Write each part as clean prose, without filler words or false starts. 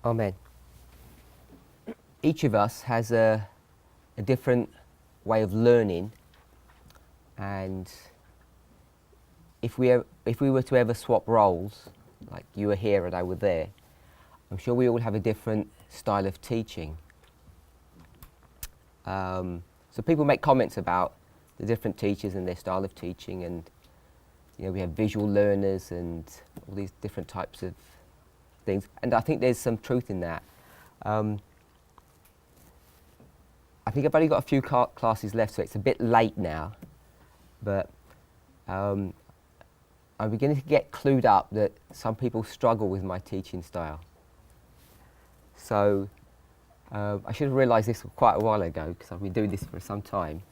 Amen. Each of us has a different way of learning, and if we were to ever swap roles, like you were here and I were there, I'm sure we all have a different style of teaching. So people make comments about the different teachers and their style of teaching, and we have visual learners and all these different types of things, and I think there's some truth in that. I think I've only got a few classes left, so it's a bit late now, but I'm beginning to get clued up that some people struggle with my teaching style. So I should have realised this quite a while ago, because I've been doing this for some time.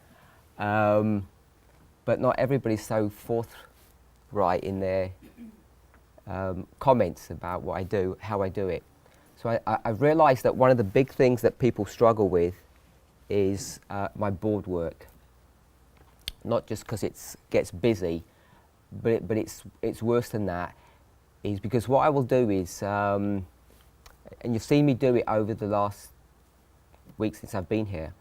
But not everybody's so forthright in their comments about what I do, how I do it. So I've realised that one of the big things that people struggle with is my board work. Not just because it gets busy, but it's worse than that. Is because what I will do is, and you've seen me do it over the last week since I've been here,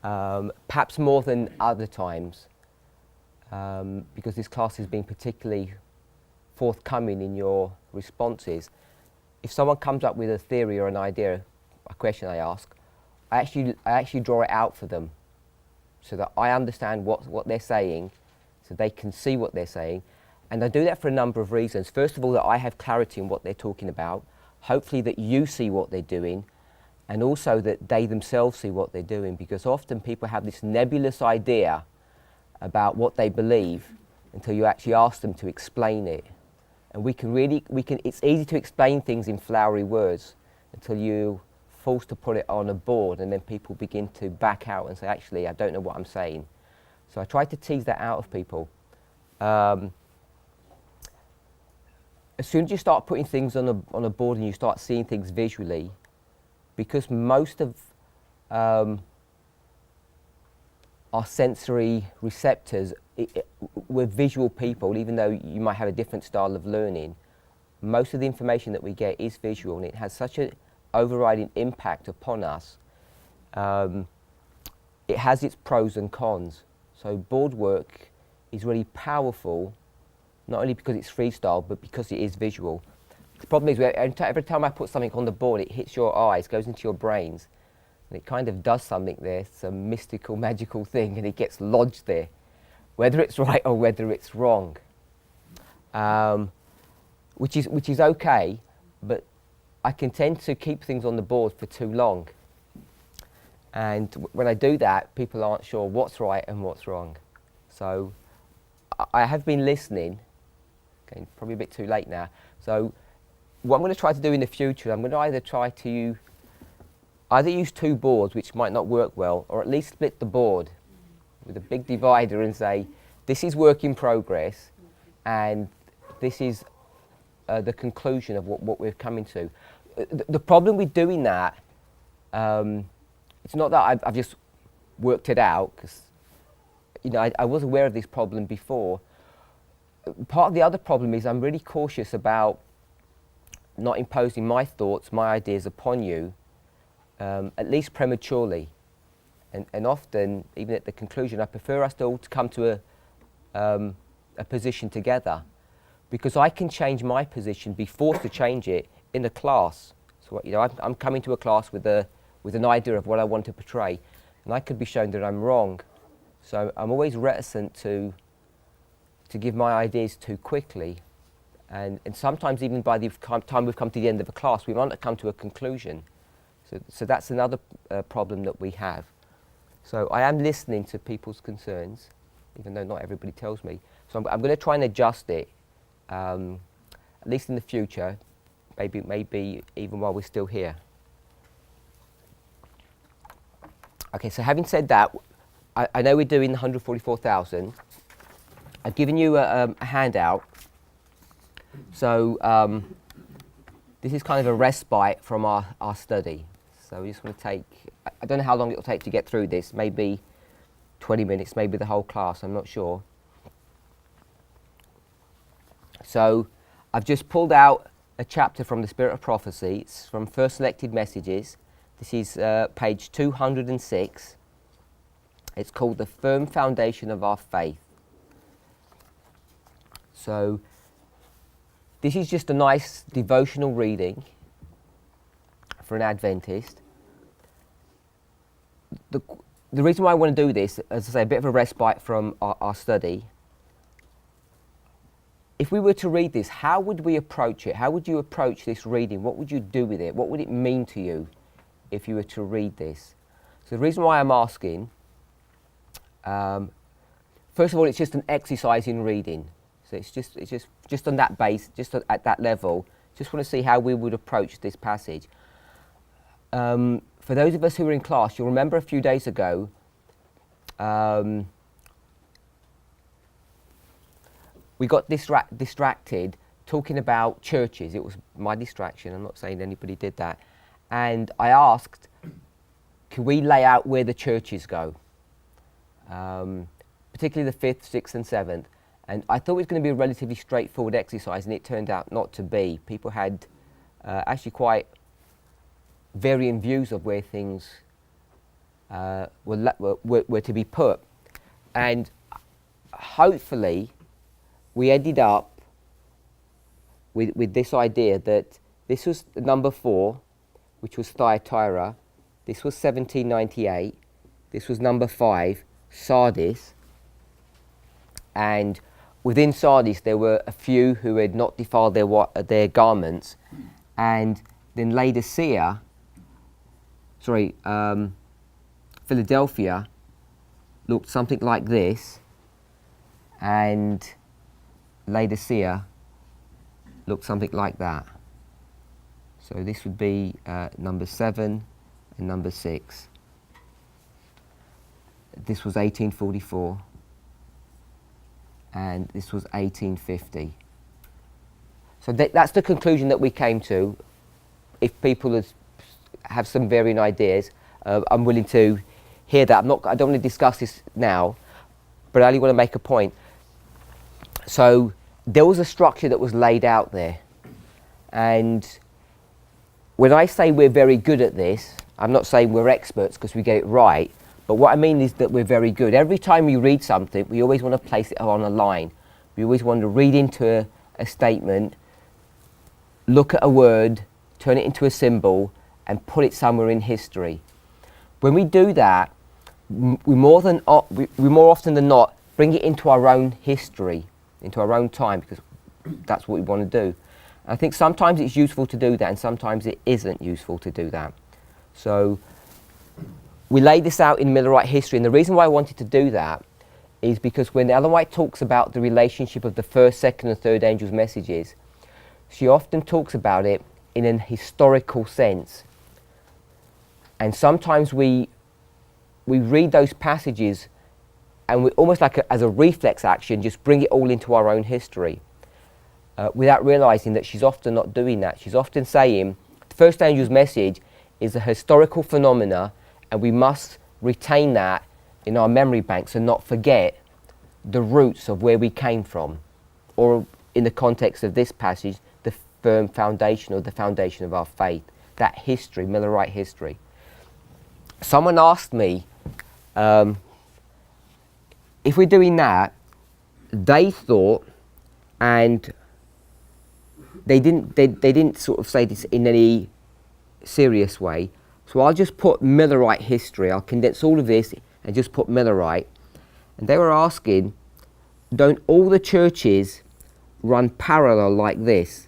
perhaps more than other times, because this class has been particularly forthcoming in your responses. If someone comes up with a theory or an idea, a question I ask, I actually draw it out for them, so that I understand what they're saying, so they can see what they're saying. And I do that for a number of reasons. First of all, that I have clarity in what they're talking about, hopefully that you see what they're doing, and also that they themselves see what they're doing, because often people have this nebulous idea about what they believe until you actually ask them to explain it. And it's easy to explain things in flowery words until you're forced to put it on a board, and then people begin to back out and say, actually, I don't know what I'm saying. So I try to tease that out of people. As soon as you start putting things on a board and you start seeing things visually, because most of our sensory receptors, we're visual people, even though you might have a different style of learning, most of the information that we get is visual, and it has such an overriding impact upon us. It has its pros and cons. So board work is really powerful, not only because it's freestyle, but because it is visual. The problem is, every time I put something on the board, it hits your eyes, goes into your brains, and it kind of does something there, some mystical, magical thing, and it gets lodged there, whether it's right or whether it's wrong. Which is okay, but I can tend to keep things on the board for too long. And when I do that, people aren't sure what's right and what's wrong. So I have been listening. Okay, probably a bit too late now. So what I'm going to try to do in the future, I'm going to either try to use two boards, which might not work well, or at least split the board with a big divider and say, this is work in progress, and this is the conclusion of what we're coming to. The problem with doing that, it's not that I've just worked it out, because I was aware of this problem before. Part of the other problem is I'm really cautious about not imposing my thoughts, my ideas upon you, at least prematurely. And often, even at the conclusion, I prefer us all to come to a position together, because I can change my position, be forced to change it in a class. So I'm coming to a class with an idea of what I want to portray, and I could be shown that I'm wrong. So I'm always reticent to give my ideas too quickly, and sometimes even by the time we've come to the end of a class, we might not come to a conclusion. So that's another problem that we have. So I am listening to people's concerns, even though not everybody tells me. So I'm going to try and adjust it, at least in the future, maybe even while we're still here. Okay, so having said that, I know we're doing 144,000. I've given you a handout. So this is kind of a respite from our study. So we just want to take, I don't know how long it will take to get through this, maybe 20 minutes, maybe the whole class, I'm not sure. So I've just pulled out a chapter from the Spirit of Prophecy. It's from First Selected Messages. This is page 206. It's called The Firm Foundation of Our Faith. So this is just a nice devotional reading for an Adventist. The reason why I want to do this, as I say, a bit of a respite from our study. If we were to read this, how would we approach it? How would you approach this reading? What would you do with it? What would it mean to you if you were to read this? So the reason why I'm asking, first of all, it's just an exercise in reading. So it's just on that base, just at that level. Just want to see how we would approach this passage. For those of us who were in class, you'll remember a few days ago, we got distracted talking about churches. It was my distraction. I'm not saying anybody did that. And I asked, can we lay out where the churches go? Particularly the 5th, 6th and 7th. And I thought it was going to be a relatively straightforward exercise, and it turned out not to be. People had actually quite varying views of where things were to be put. And hopefully we ended up with this idea that this was number 4, which was Thyatira. This was 1798. This was number 5, Sardis. And within Sardis there were a few who had not defiled their garments. And then Philadelphia looked something like this, and Laodicea looked something like that. So this would be number 7 and number 6. This was 1844, and this was 1850. So that's the conclusion that we came to. If people have some varying ideas, I'm willing to hear that. I don't want to discuss this now, but I only want to make a point. So there was a structure that was laid out there, and when I say we're very good at this, I'm not saying we're experts because we get it right, but what I mean is that we're very good. Every time we read something, we always want to place it on a line. We always want to read into a statement, look at a word, turn it into a symbol, and put it somewhere in history. When we do that, we more often than not bring it into our own history, into our own time, because that's what we want to do. And I think sometimes it's useful to do that, and sometimes it isn't useful to do that. So we lay this out in Millerite history, and the reason why I wanted to do that is because when Ellen White talks about the relationship of the first, second and third angels' messages, she often talks about it in an historical sense. And sometimes we read those passages and we almost like as a reflex action just bring it all into our own history without realizing that she's often not doing that. She's often saying the first angel's message is a historical phenomena, and we must retain that in our memory banks and not forget the roots of where we came from, or in the context of this passage, the firm foundation or the foundation of our faith, that history, Millerite history. Someone asked me, if we're doing that, they thought, and they didn't sort of say this in any serious way, so I'll just put Millerite history. I'll condense all of this and just put Millerite. And they were asking, don't all the churches run parallel like this?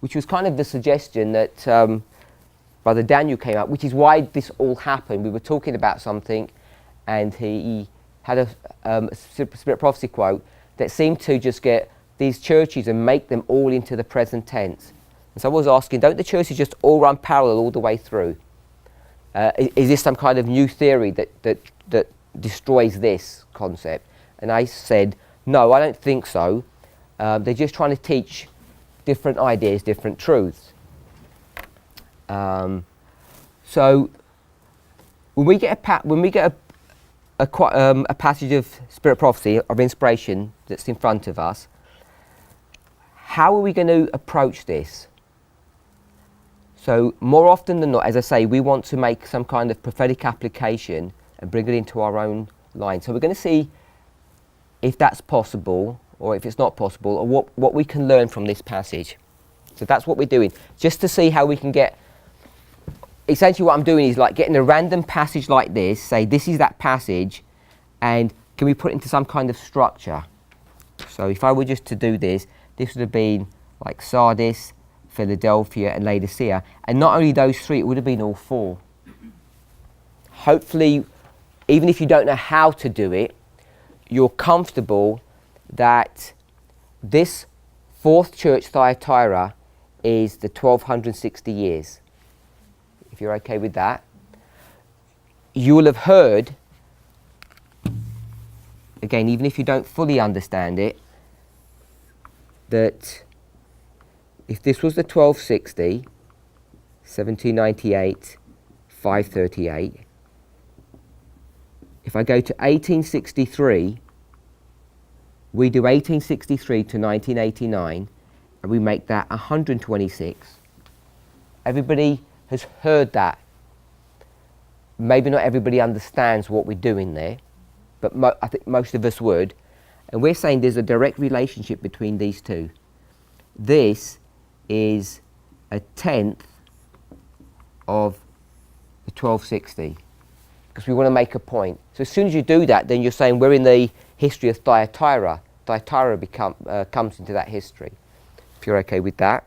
Which was kind of the suggestion that Brother Daniel came up, which is why this all happened. We were talking about something, and he had a Spirit Prophecy quote that seemed to just get these churches and make them all into the present tense. And so I was asking, don't the churches just all run parallel all the way through? Is this some kind of new theory that destroys this concept? And I said, no, I don't think so. They're just trying to teach different ideas, different truths. So when we get a passage of Spirit Prophecy, of inspiration that's in front of us, how are we going to approach this? So more often than not, as I say, we want to make some kind of prophetic application and bring it into our own line. So we're going to see if that's possible, or if it's not possible, or what we can learn from this passage. So that's what we're doing, just to see how we can get, essentially what I'm doing is like getting a random passage like this, say this is that passage, and can we put it into some kind of structure? So if I were just to do this, this would have been like Sardis, Philadelphia and Laodicea, and not only those three, it would have been all four. Hopefully, even if you don't know how to do it, you're comfortable that this fourth church, Thyatira, is the 1260 years. If you're okay with that. You will have heard, again, even if you don't fully understand it, that if this was the 1260, 1798, 538, if I go to 1863, we do 1863 to 1989, and we make that 126. Everybody has heard that. Maybe not everybody understands what we're doing there, but I think most of us would. And we're saying there's a direct relationship between these two. This is a tenth of the 1260, because we want to make a point. So as soon as you do that, then you're saying we're in the history of Thyatira. Thyatira comes into that history, if you're okay with that.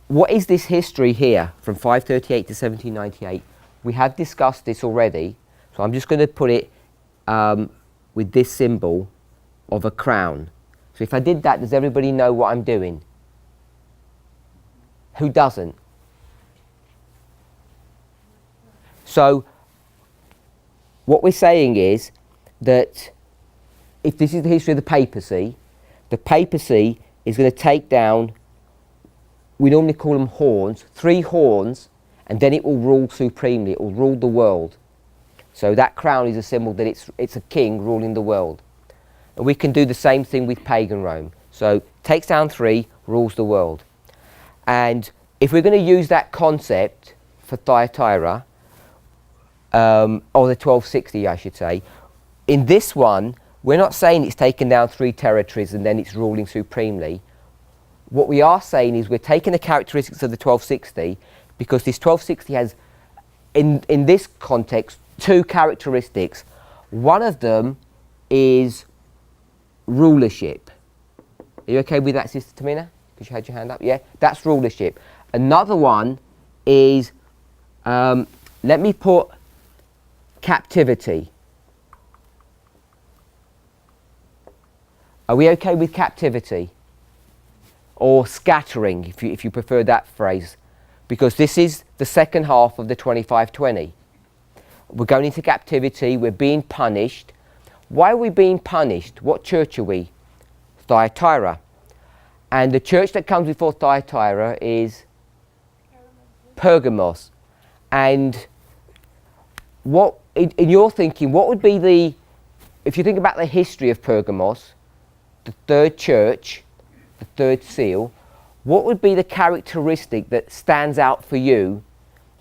What is this history here from 538 to 1798? We have discussed this already, so I'm just going to put it with this symbol of a crown. So if I did that, does everybody know what I'm doing? Who doesn't? So what we're saying is that if this is the history of the papacy is going to take down, we normally call them horns, 3 horns, and then it will rule supremely, it will rule the world. So that crown is a symbol that it's a king ruling the world. And we can do the same thing with pagan Rome. So takes down 3, rules the world. And if we're going to use that concept for Thyatira, or the 1260 I should say, in this one, we're not saying it's taken down 3 territories and then it's ruling supremely. What we are saying is we're taking the characteristics of the 1260, because this 1260 has, in this context, 2 characteristics. One of them is rulership. Are you okay with that, Sister Tamina? Because you had your hand up. Yeah, that's rulership. Another one is, let me put captivity. Are we okay with captivity? Or scattering, if you prefer that phrase, because this is the second half of the 2520. We're going into captivity, we're being punished. Why are we being punished? What church are we? Thyatira. And the church that comes before Thyatira is Pergamos. And what, in your thinking, what would be the, if you think about the history of Pergamos, the third church, the third seal, what would be the characteristic that stands out for you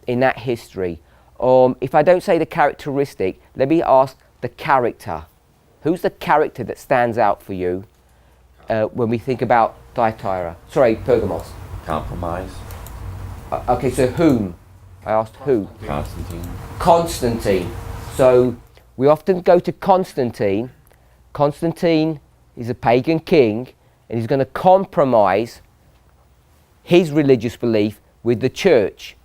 in that history? If I don't say the characteristic, let me ask the character. Who's the character that stands out for you when we think about Thyatira? Sorry, Pergamos. Compromise. Okay, so whom? I asked who? Constantine. Constantine. So we often go to Constantine. Constantine is a pagan king, and he's going to compromise his religious belief with the church.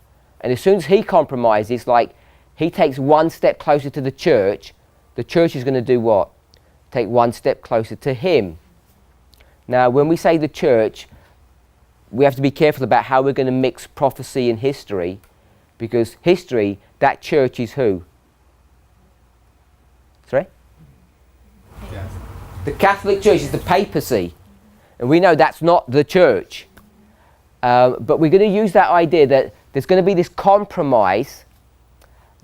And as soon as he compromises, like he takes one step closer to the church is going to do what? Take one step closer to him. Now, when we say the church, we have to be careful about how we're going to mix prophecy and history, because history, that church is who? Sorry? Yes. The Catholic Church is the papacy. And we know that's not the church. But we're going to use that idea that there's going to be this compromise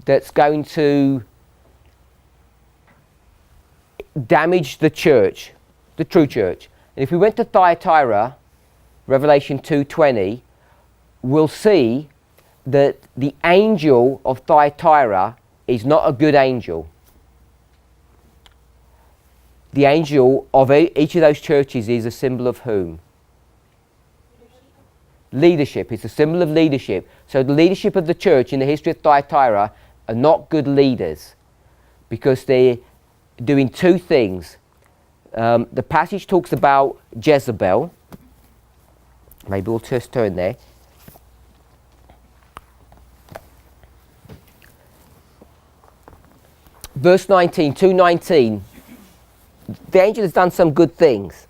that's going to damage the church, the true church. And if we went to Thyatira, Revelation 2:20, we'll see that the angel of Thyatira is not a good angel. The angel of each of those churches is a symbol of whom? Leadership. It's a symbol of leadership. So the leadership of the church in the history of Thyatira are not good leaders because they're doing two things. The passage talks about Jezebel. Maybe we'll just turn there. Verse 19, 2:19. The angel has done some good things.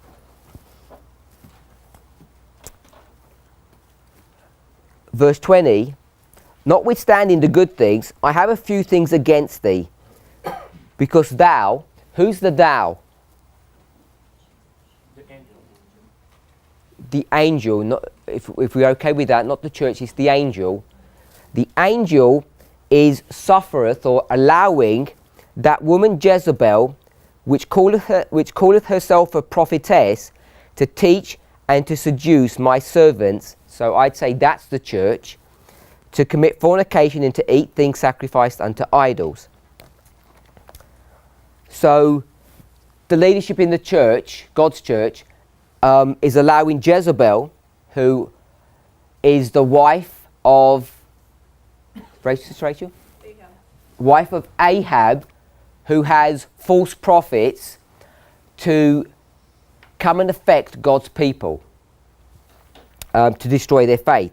Verse 20, notwithstanding the good things, I have a few things against thee, because thou, who's the thou? The angel, not, if we're okay with that, not the church, it's the angel. The angel is suffereth or allowing that woman Jezebel, which calleth herself a prophetess, to teach and to seduce my servants, so I'd say that's the church, to commit fornication and to eat things sacrificed unto idols. So the leadership in the church, God's church, is allowing Jezebel, who is the wife of Rachel? Wife of Ahab, who has false prophets, to come and affect God's people, to destroy their faith.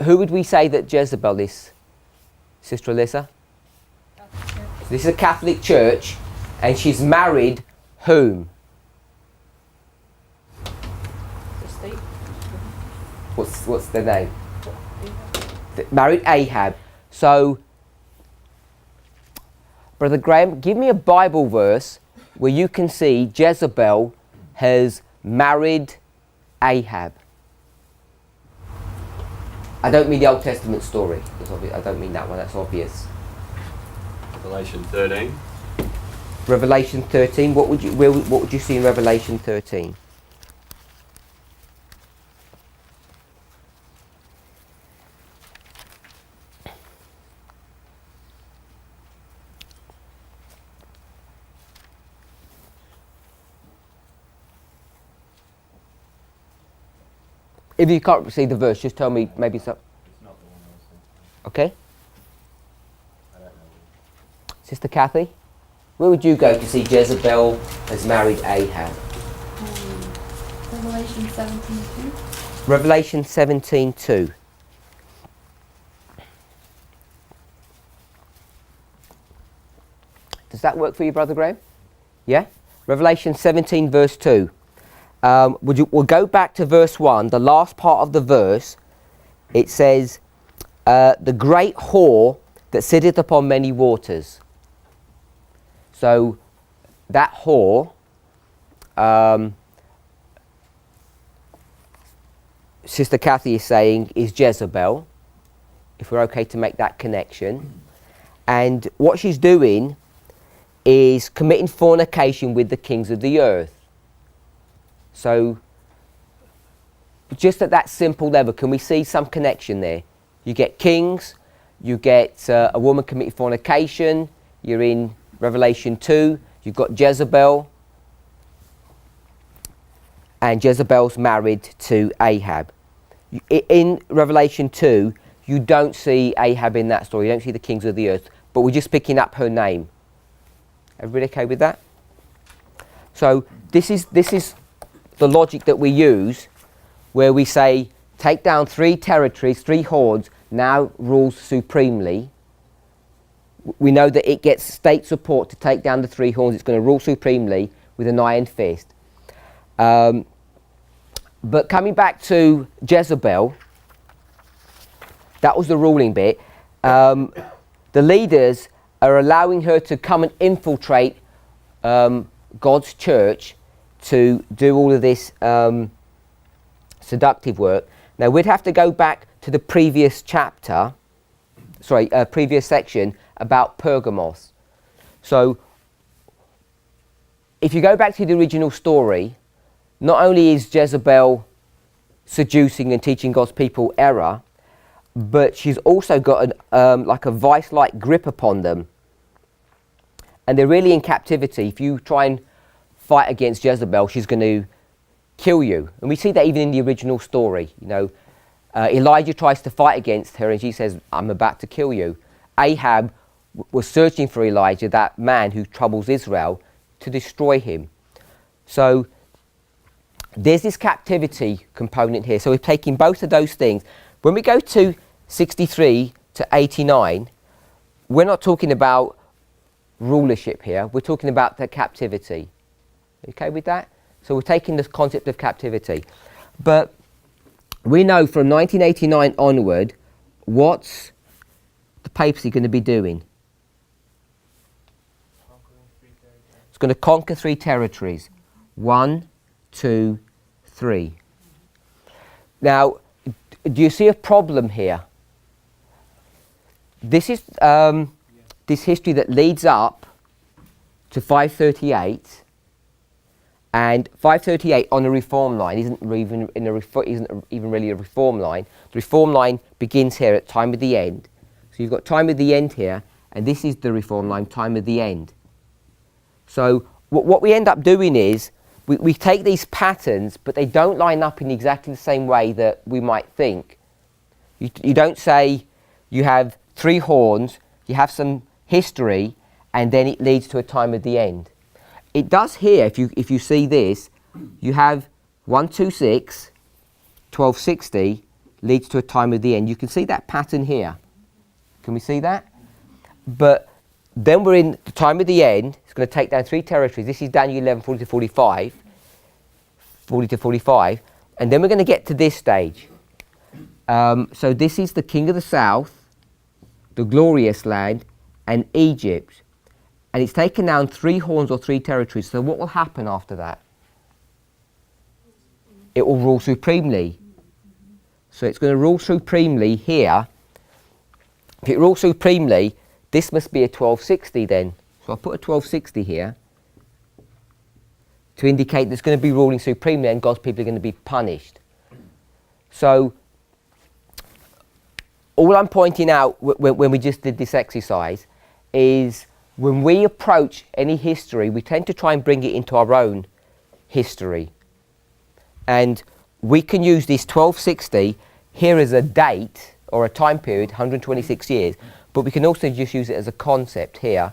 Who would we say that Jezebel is, Sister Alyssa? This is a Catholic church, and she's married whom? What's the name? Married Ahab. So, Brother Graham, give me a Bible verse where you can see Jezebel has married Ahab. I don't mean the Old Testament story. I don't mean that one, that's obvious. Revelation 13. Revelation 13, what would you see in Revelation 13? If you can't see the verse, just tell me maybe so. It's not the one I was thinking. Okay. I don't know. Sister Kathy, where would you go to see Jezebel has married Ahab? Revelation 17:2. Revelation 17:2. Does that work for you, Brother Graham? Yeah? Revelation 17 verse 2. We'll go back to verse 1, the last part of the verse. It says, the great whore that sitteth upon many waters. So, that whore, Sister Kathy is saying, is Jezebel, if we're okay to make that connection. And what she's doing is committing fornication with the kings of the earth. So, just at that simple level, can we see some connection there? You get kings, you get a woman committing fornication, you're in Revelation 2, you've got Jezebel, and Jezebel's married to Ahab. In Revelation 2, you don't see Ahab in that story, you don't see the kings of the earth, but we're just picking up her name. Everybody okay with that? So, this is the logic that we use, where we say, take down 3 territories, 3 hordes, now rules supremely. We know that it gets state support to take down the 3 hordes. It's going to rule supremely with an iron fist. But coming back to Jezebel, that was the ruling bit. The leaders are allowing her to come and infiltrate God's church to do all of this seductive work. Now we'd have to go back to the previous chapter, previous section about Pergamos. So if you go back to the original story, not only is Jezebel seducing and teaching God's people error, but she's also got like a vice-like grip upon them. And they're really in captivity. If you try and fight against Jezebel, she's going to kill you. And we see that even in the original story. You know, Elijah tries to fight against her and she says, I'm about to kill you. Ahab was searching for Elijah, that man who troubles Israel, to destroy him. So there's this captivity component here. So we're taking both of those things. When we go to 63 to 89, we're not talking about rulership here. We're talking about the captivity. Okay with that? So we're taking this concept of captivity. But we know from 1989 onward, what's the papacy going to be doing? It's going to conquer 3 territories. 1, 2, 3. Now, do you see a problem here? This is this history that leads up to 538, and 538 on a reform line isn't even really a reform line. The reform line begins here at time of the end. So you've got time of the end here, and this is the reform line, time of the end. So what we end up doing is we take these patterns, but they don't line up in exactly the same way that we might think. You don't say you have 3 horns, you have some history, and then it leads to a time of the end. It does here, if you see this, you have 126, 1260 leads to a time of the end. You can see that pattern here. Can we see that? But then we're in the time of the end. It's going to take down 3 territories. This is Daniel 11, 40 to 45. 40 to 45. And then we're going to get to this stage. So this is the king of the south, the glorious land, and Egypt. And it's taken down 3 horns or 3 territories. So what will happen after that? It will rule supremely. So it's going to rule supremely here. If it rules supremely, this must be a 1260 then. So I'll put a 1260 here to indicate that it's going to be ruling supremely and God's people are going to be punished. So all I'm pointing out when we just did this exercise is when we approach any history, we tend to try and bring it into our own history. And we can use this 1260 here as a date or a time period, 126 years, but we can also just use it as a concept here,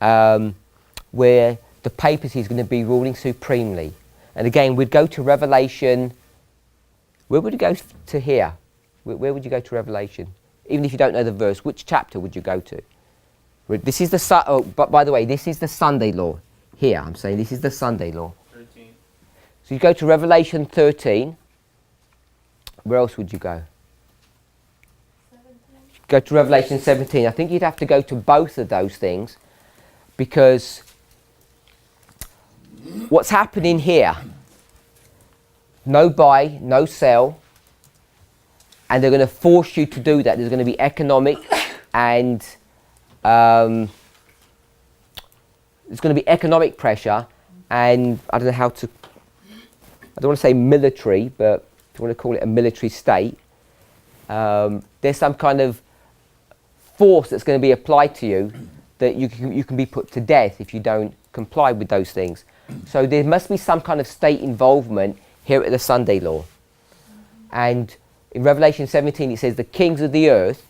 where the papacy is going to be ruling supremely. And again, we'd go to Revelation. Where would you go to here? Where would you go to Revelation? Even if you don't know the verse, which chapter would you go to? This is the but by the way, this is the Sunday law. Here, I'm saying this is the Sunday law. 13. So you go to Revelation 13. Where else would you go? 17. Go to Revelation 17. I think you'd have to go to both of those things, because what's happening here? No buy, no sell, and they're going to force you to do that. There's going to be economic and there's going to be economic pressure, and I don't know how to, I don't want to say military, but if you want to call it a military state, there's some kind of force that's going to be applied to you that you can be put to death if you don't comply with those things. So there must be some kind of state involvement here at the Sunday law. And in Revelation 17 it says the kings of the earth,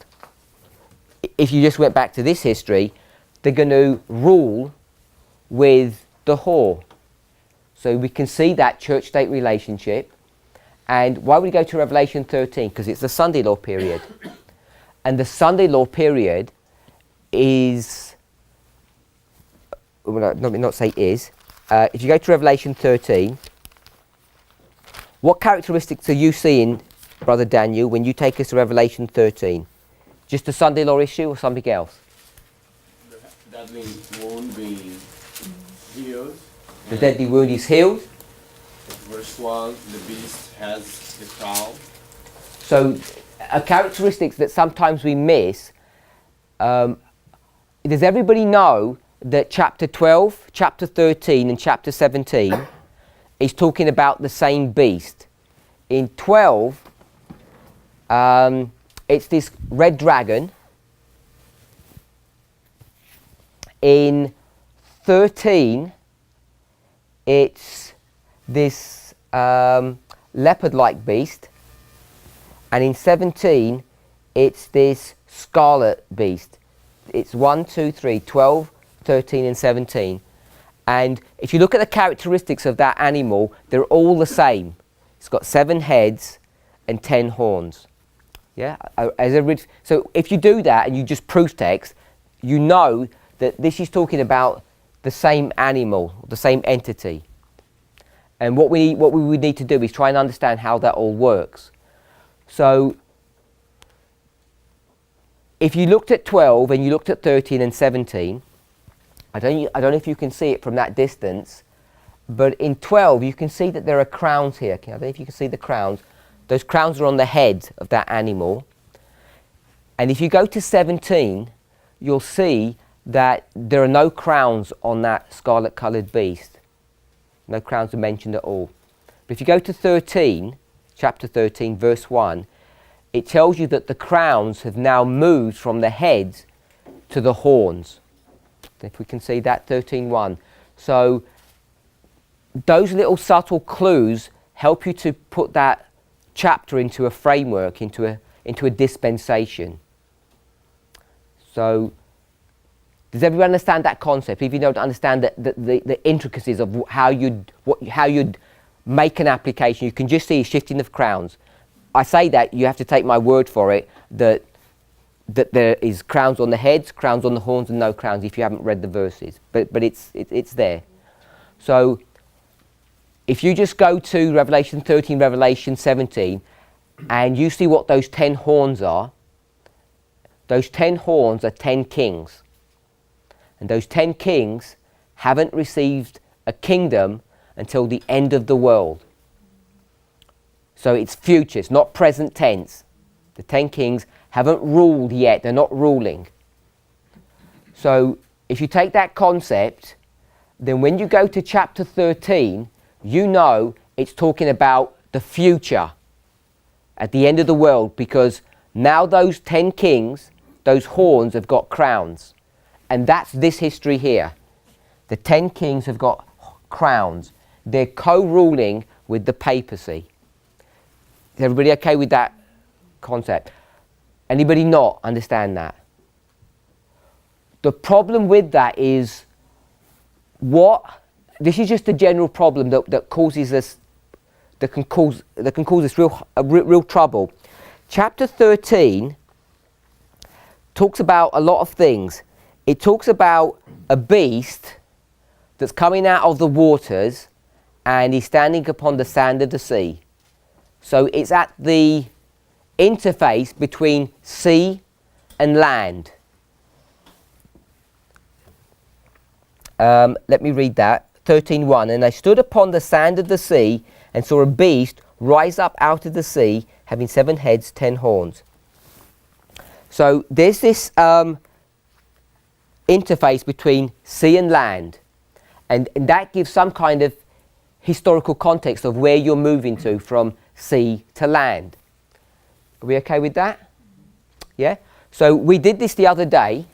if you just went back to this history, they're going to rule with the whore. So we can see that church-state relationship. And why would we go to Revelation 13? Because it's the Sunday law period. And the Sunday law period is, well, not say is, if you go to Revelation 13, what characteristics are you seeing, Brother Daniel, when you take us to Revelation 13? Just a Sunday law issue or something else? The deadly wound being healed. The deadly wound is healed. Verse 1, the beast has his crown. So characteristics that sometimes we miss. Does everybody know that chapter 12, chapter 13 and chapter 17 is talking about the same beast? In 12, it's this red dragon. In 13, it's this leopard-like beast. And in 17, it's this scarlet beast. It's 1, 2, 3, 12, 13 and 17. And if you look at the characteristics of that animal, they're all the same. It's got 7 heads and 10 horns. Yeah. So if you do that and you just proof text, you know that this is talking about the same animal, the same entity. And what we would need to do is try and understand how that all works. So if you looked at 12 and you looked at 13 and 17, I don't know if you can see it from that distance, but in 12 you can see that there are crowns here. I don't know if you can see the crowns. Those crowns are on the head of that animal. And if you go to 17, you'll see that there are no crowns on that scarlet coloured beast. No crowns are mentioned at all. But if you go to 13, chapter 13, verse 1, it tells you that the crowns have now moved from the heads to the horns. If we can see that, 13:1. So those little subtle clues help you to put that chapter into a framework, into a dispensation. So does everyone understand that concept? If you don't understand the intricacies of how you'd make an application, you can just see shifting of crowns. I say that, you have to take my word for it, that there is crowns on the heads, crowns on the horns, and no crowns if you haven't read the verses. But it's there. So if you just go to Revelation 13, Revelation 17, and you see what those 10 horns are, those 10 horns are 10 kings. And those 10 kings haven't received a kingdom until the end of the world. So it's future, it's not present tense. The 10 kings haven't ruled yet, they're not ruling. So if you take that concept, then when you go to chapter 13, you know it's talking about the future at the end of the world, because now those 10 kings, those horns have got crowns. And that's this history here. The 10 kings have got crowns. They're co-ruling with the papacy. Is everybody okay with that concept? Anybody not understand that? The problem with that is this is just a general problem that causes us, that can cause us real trouble. Chapter 13 talks about a lot of things. It talks about a beast that's coming out of the waters and he's standing upon the sand of the sea. So it's at the interface between sea and land. Let me read that. 13:1. And I stood upon the sand of the sea and saw a beast rise up out of the sea, having 7 heads, 10 horns. So there's this interface between sea and land, and that gives some kind of historical context of where you're moving to from sea to land. Are we okay with that? Yeah? So we did this the other day.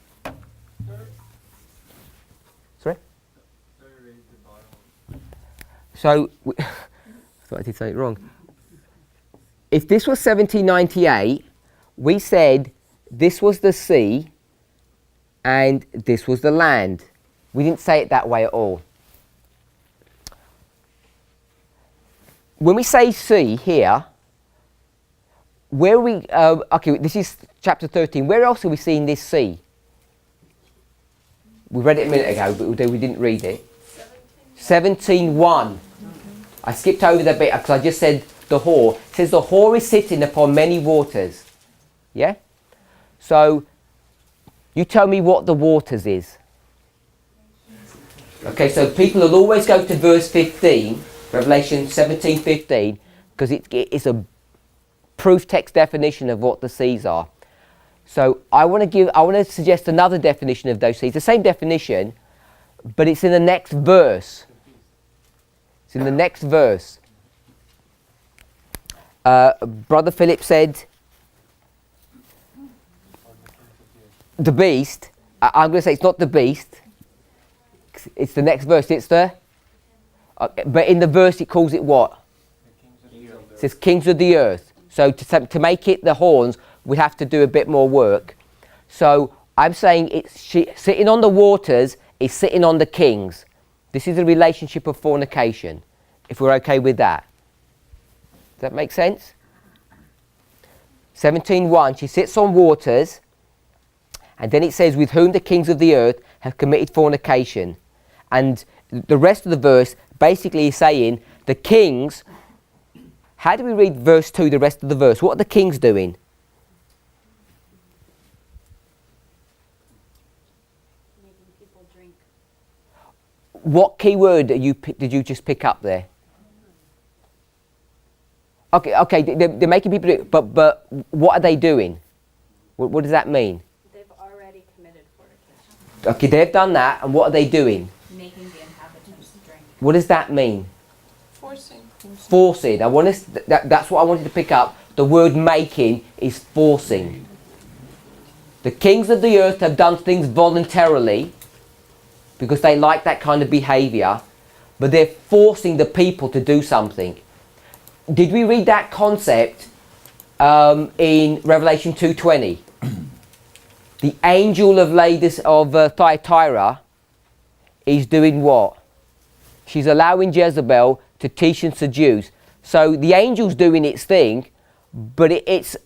Sorry? So, I thought I did say it wrong. If this was 1798, we said this was the sea and this was the land. We didn't say it that way at all. When we say sea here, where are we, okay, this is chapter 13. Where else are we seeing this sea? We read it a minute ago, but we didn't read it. 17:1. I skipped over that bit because I just said the whore. It says the whore is sitting upon many waters. Yeah? So, you tell me what the waters is. Okay, so people will always go to verse 15, Revelation 17:15, because it's a proof text definition of what the seas are. So I want to suggest another definition of those seas, the same definition, but it's in the next verse. It's in the next verse. Brother Philip said the beast. I'm going to say it's not the beast. It's the next verse. It's the. But in the verse it calls it what? It says kings of the earth. So to make it the horns, we have to do a bit more work. So I'm saying sitting on the waters is sitting on the kings. This is a relationship of fornication, if we're okay with that. Does that make sense? 17:1, she sits on waters, and then it says, with whom the kings of the earth have committed fornication. And the rest of the verse basically is saying, the kings, how do we read verse 2, the rest of the verse? What are the kings doing? Making people drink. What key word did you just pick up there? Okay, they're making people do it, but what are they doing? What does that mean? They've already committed fornication. Okay, they've done that, and what are they doing? Making the inhabitants drink. What does that mean? Forcing. Forcing. That's what I wanted to pick up. The word making is forcing. The kings of the earth have done things voluntarily because they like that kind of behavior, but they're forcing the people to do something. Did we read that concept in Revelation 2:20? The angel of ladies of Thyatira is doing what? She's allowing Jezebel to teach and seduce. So the angel's doing its thing, but it's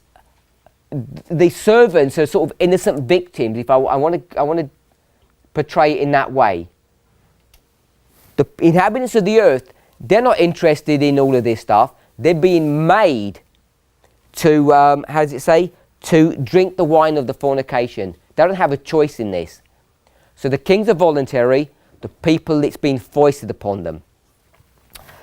the servants are sort of innocent victims. If I want to portray it in that way. The inhabitants of the earth, they're not interested in all of this stuff. They're being made to, how does it say? To drink the wine of the fornication. They don't have a choice in this. So the kings are voluntary, the people, it's been foisted upon them.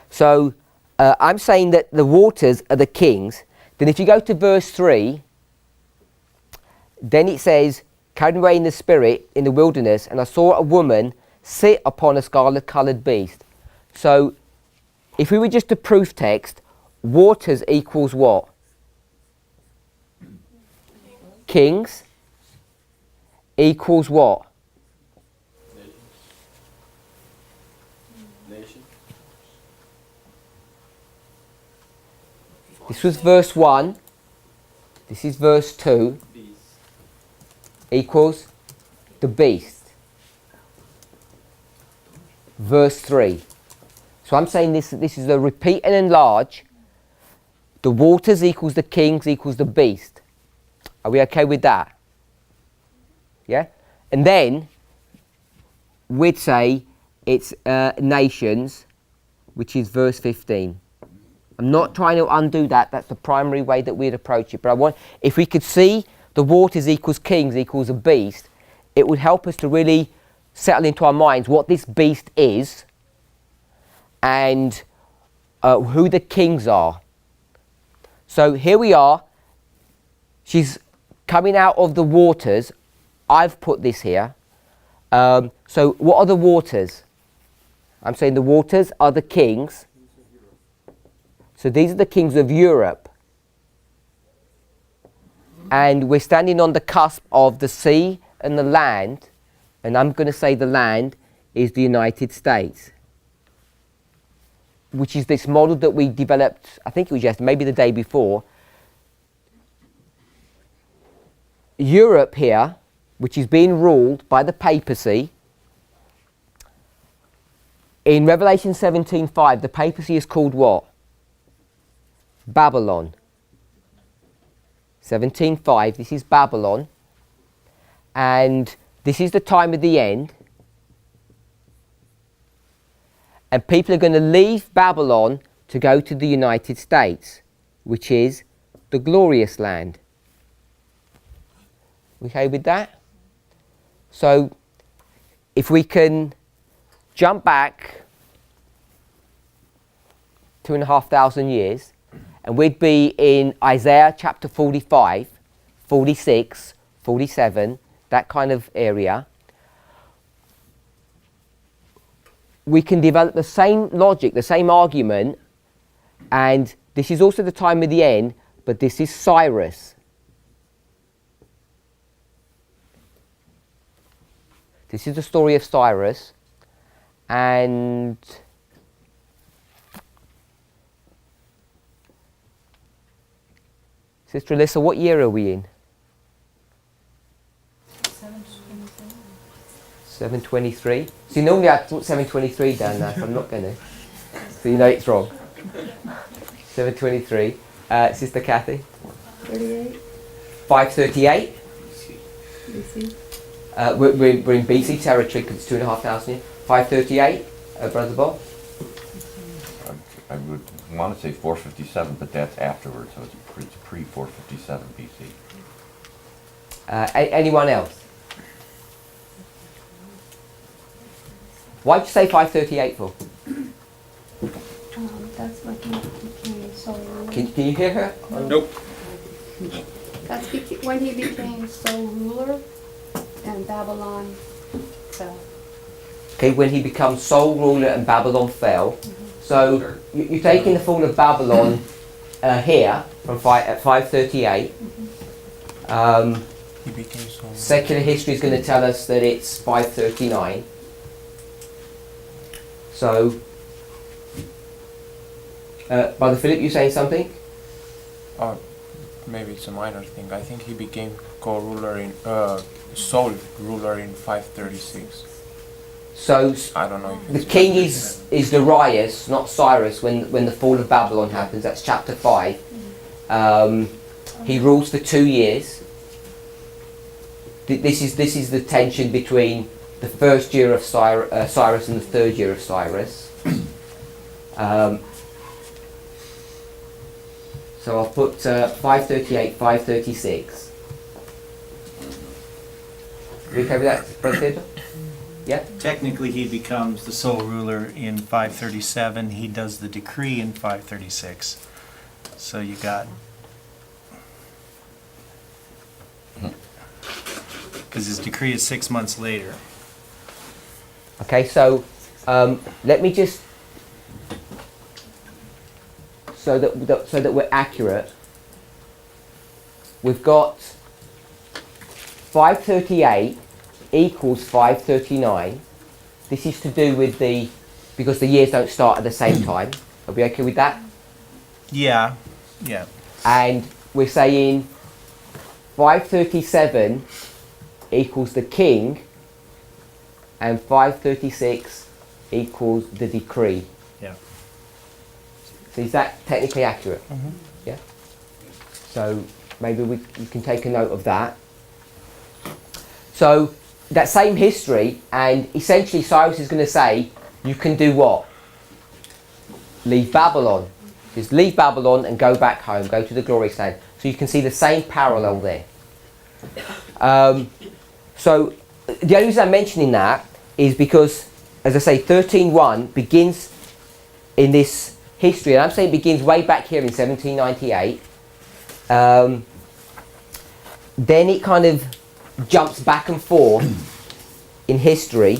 So I'm saying that the waters are the kings. Then if you go to verse 3, then it says, carried away in the spirit in the wilderness, and I saw a woman sit upon a scarlet-coloured beast. So if we were just a proof text, waters equals what? Kings equals what? Nation. This was verse 1. This is verse 2. Beast. Equals the beast. Verse 3. So I'm saying this is a repeat and enlarge. The waters equals the kings equals the beast. Are we okay with that? Yeah? And then we'd say it's nations, which is verse 15. I'm not trying to undo that. That's the primary way that we'd approach it. But I want, if we could see the waters equals kings equals a beast, it would help us to really settle into our minds what this beast is and who the kings are. So here we are. She's coming out of the waters. I've put this here. So what are the waters? I'm saying the waters are the kings. So these are the kings of Europe. And we're standing on the cusp of the sea and the land. And I'm going to say the land is the United States, which is this model that we developed, I think it was just maybe the day before. Europe here, which is being ruled by the papacy. In Revelation 17:5, the papacy is called what? Babylon. 17:5, this is Babylon. And this is the time of the end. And people are going to leave Babylon to go to the United States, which is the glorious land. Okay with that? So if we can jump back 2,500 years, and we'd be in Isaiah chapter 45, 46, 47, that kind of area, we can develop the same logic, the same argument, and This is also the time of the end, but this is Cyrus. This is the story of Cyrus, and Sister Alyssa, what year are we in? 723. See, normally I put 723 down there, so I'm not going to. So you know it's wrong. 723. Sister Kathy? 38 538. BC. We're in BC territory because it's 2,500 years. 538, Brother Bob? I would want to say 457, but that's afterwards, so it's pre-457 BC. Anyone else? Why'd you say 538 for? That's when he became sole ruler. Can you hear her? Nope. That's when he became sole ruler and Babylon fell. Okay, when he becomes sole ruler and Babylon fell. So you're taking the fall of Babylon here from at 538. He became so. Secular history is going to tell us that it's 539. So, Brother Philip, you saying something? Maybe it's a minor thing. I think he became co-ruler in sole ruler in 536. So I don't know if the it's king right. is Darius, not Cyrus, when the fall of Babylon happens. That's chapter 5. He rules for 2 years. This is the tension between the first year of Cyrus and the third year of Cyrus. So I'll put 538, 536. You okay with that, Brother Theodore? Yeah? Technically, he becomes the sole ruler in 537. He does the decree in 536. So you got... Because his decree is 6 months later. Okay, so let me just, so that we're accurate, we've got 538 equals 539. This is to do with because the years don't start at the same time. Are we okay with that? Yeah, yeah. And we're saying 537 equals the king, and 536 equals the decree. Yeah. So is that technically accurate? Mm-hmm. Yeah. So maybe you can take a note of that. So that same history, and essentially Cyrus is going to say, you can do what? Leave Babylon. Just leave Babylon and go back home, go to the glorious land. So you can see the same parallel there. So the only reason I'm mentioning that is because, as I say, 13.1 begins in this history, and I'm saying it begins way back here in 1798. Then it kind of jumps back and forth in history.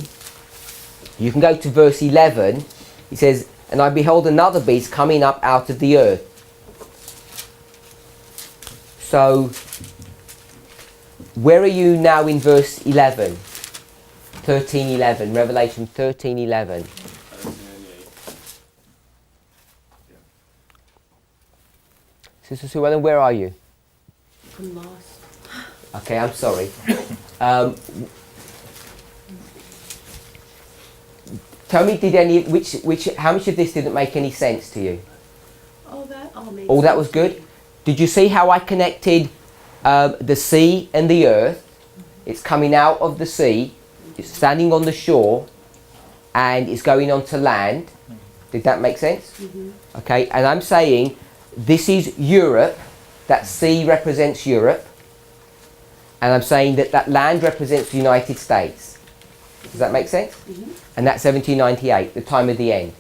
You can go to verse 11. It says, "And I beheld another beast coming up out of the earth." So, where are you now in verse 11? 13:11, Revelation 13:11. Sister Sue Ellen, where are you? I'm lost. Okay, I'm sorry. Tell me, how much of this didn't make any sense to you? Oh, that all made All that sense was to good? me. Did you see how I connected the sea and the earth? It's coming out of the sea, it's standing on the shore, and it's going on to land. Did that make sense? Mm-hmm. Okay, and I'm saying this is Europe, that sea represents Europe, and I'm saying that that land represents the United States. Does that make sense? Mm-hmm. And that's 1798, the time of the end.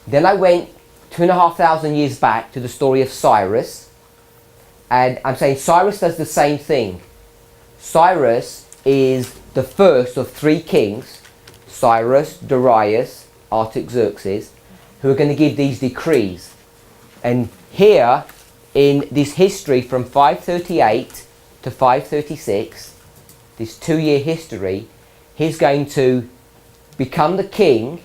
Then I went 2,500 years back to the story of Cyrus, and I'm saying Cyrus does the same thing. Cyrus is the first of 3 kings, Cyrus, Darius, Artaxerxes, who are going to give these decrees. And here in this history from 538 to 536, this 2-year history, he's going to become the king,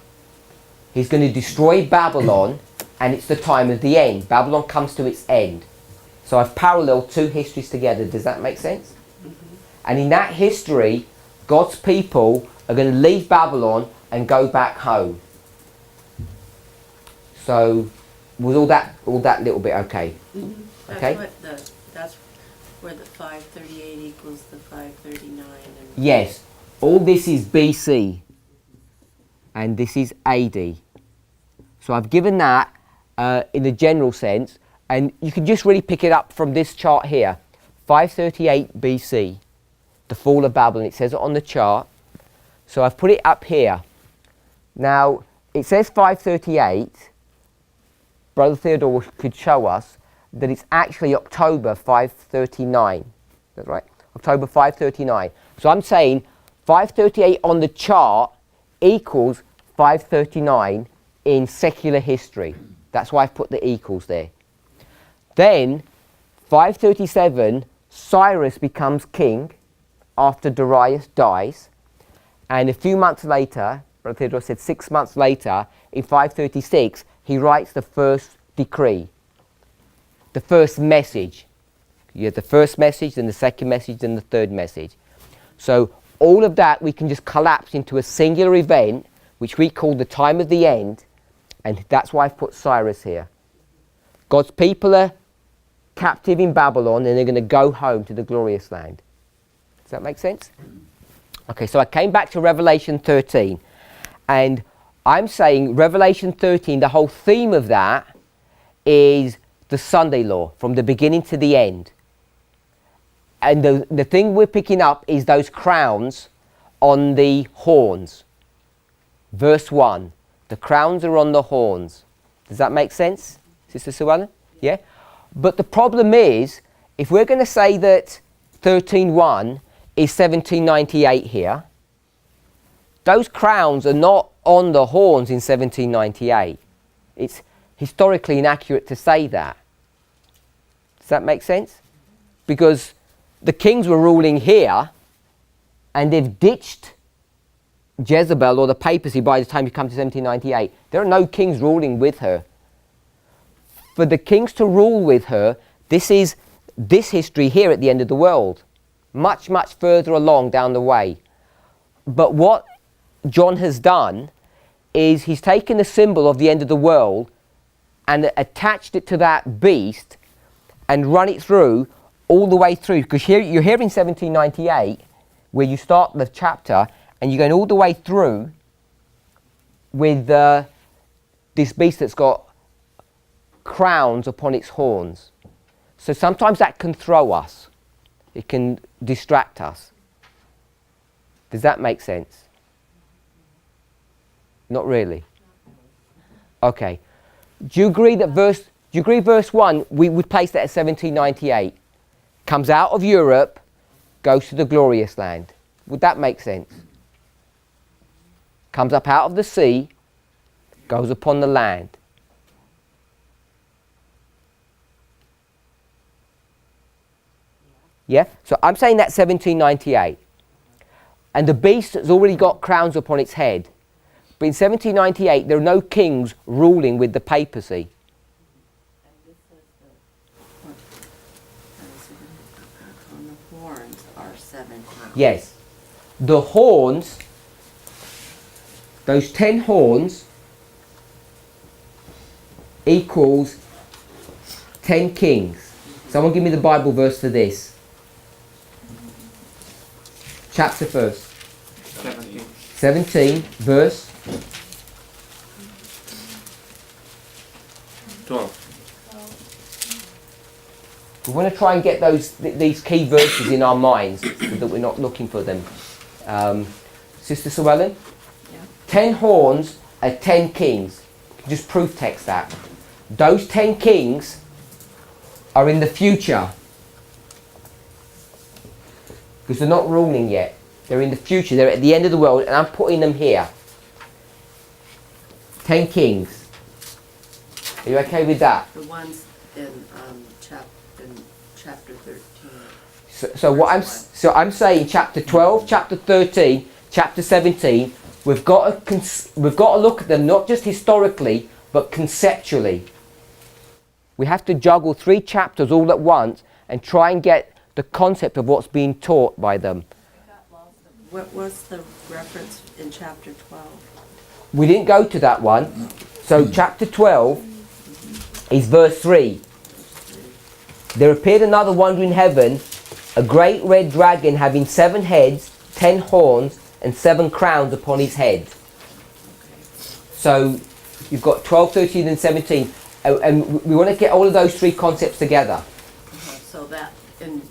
he's going to destroy Babylon, and it's the time of the end. Babylon comes to its end. So I've paralleled 2 histories together. Does that make sense? And in that history, God's people are going to leave Babylon and go back home. So was all that little bit okay? Okay? That's where the 538 equals the 539. And Yes. All this is BC. And this is AD. So I've given that in the general sense. And you can just really pick it up from this chart here. 538 BC. The fall of Babylon. It says it on the chart. So I've put it up here. Now, it says 538. Brother Theodore could show us that it's actually October 539. That's right? October 539. So I'm saying 538 on the chart equals 539 in secular history. That's why I've put the equals there. Then, 537, Cyrus becomes king after Darius dies. And a few months later, Brother Theodore said 6 months later, in 536, he writes the first decree, the first message. You have the first message, then the second message, then the third message. So all of that we can just collapse into a singular event, which we call the time of the end, and that's why I've put Cyrus here. God's people are captive in Babylon, and they're going to go home to the glorious land. Does that make sense? Okay, so I came back to Revelation 13, and I'm saying Revelation 13, the whole theme of that is the Sunday law, from the beginning to the end. And the thing we're picking up is those crowns on the horns. Verse 1, the crowns are on the horns. Does that make sense, Sister Suellen? Yeah? But the problem is, if we're going to say that 13.1 is 1798 here, those crowns are not on the horns in 1798. It's historically inaccurate to say that. Does that make sense? Because the kings were ruling here, and they've ditched Jezebel or the papacy by the time you come to 1798. There are no kings ruling with her. For the kings to rule with her, this is this history here at the end of the world. Much, much further along down the way. But what John has done is he's taken the symbol of the end of the world and attached it to that beast and run it through all the way through. Because here, you're here in 1798 where you start the chapter and you're going all the way through with this beast that's got crowns upon its horns. So sometimes that can throw us. It can distract us. Does that make sense? Not really. Okay. Do you agree that verse 1, we would place that at 1798? Comes out of Europe, goes to the glorious land. Would that make sense? Comes up out of the sea, goes upon the land. Yeah? So I'm saying that's 1798. And the beast has already got crowns upon its head. But in 1798, there are no kings ruling with the papacy. on the horns are 7 crowns. Yes. The horns, those 10 horns, equals 10 kings. Someone give me the Bible verse for this. Chapter first. 17, verse 12. We want to try and get these key verses in our minds so that we're not looking for them. Sister Suellen? Yeah. 10 horns are 10 kings. Just proof text that. Those 10 kings are in the future. Because they're not ruling yet. They're in the future. They're at the end of the world, and I'm putting them here. 10 kings. Are you okay with that? The ones in chapter 13. So I'm saying chapter 12, chapter 13, chapter 17. We've got to look at them not just historically, but conceptually. We have to juggle 3 chapters all at once and try and get the concept of what's being taught by them. What was the reference in chapter 12? We didn't go to that one. So chapter 12 is verse 3. There appeared another wonder in heaven, a great red dragon having 7 heads, 10 horns, and 7 crowns upon his head. So you've got 12, 13 and 17. And we want to get all of those 3 concepts together. So that in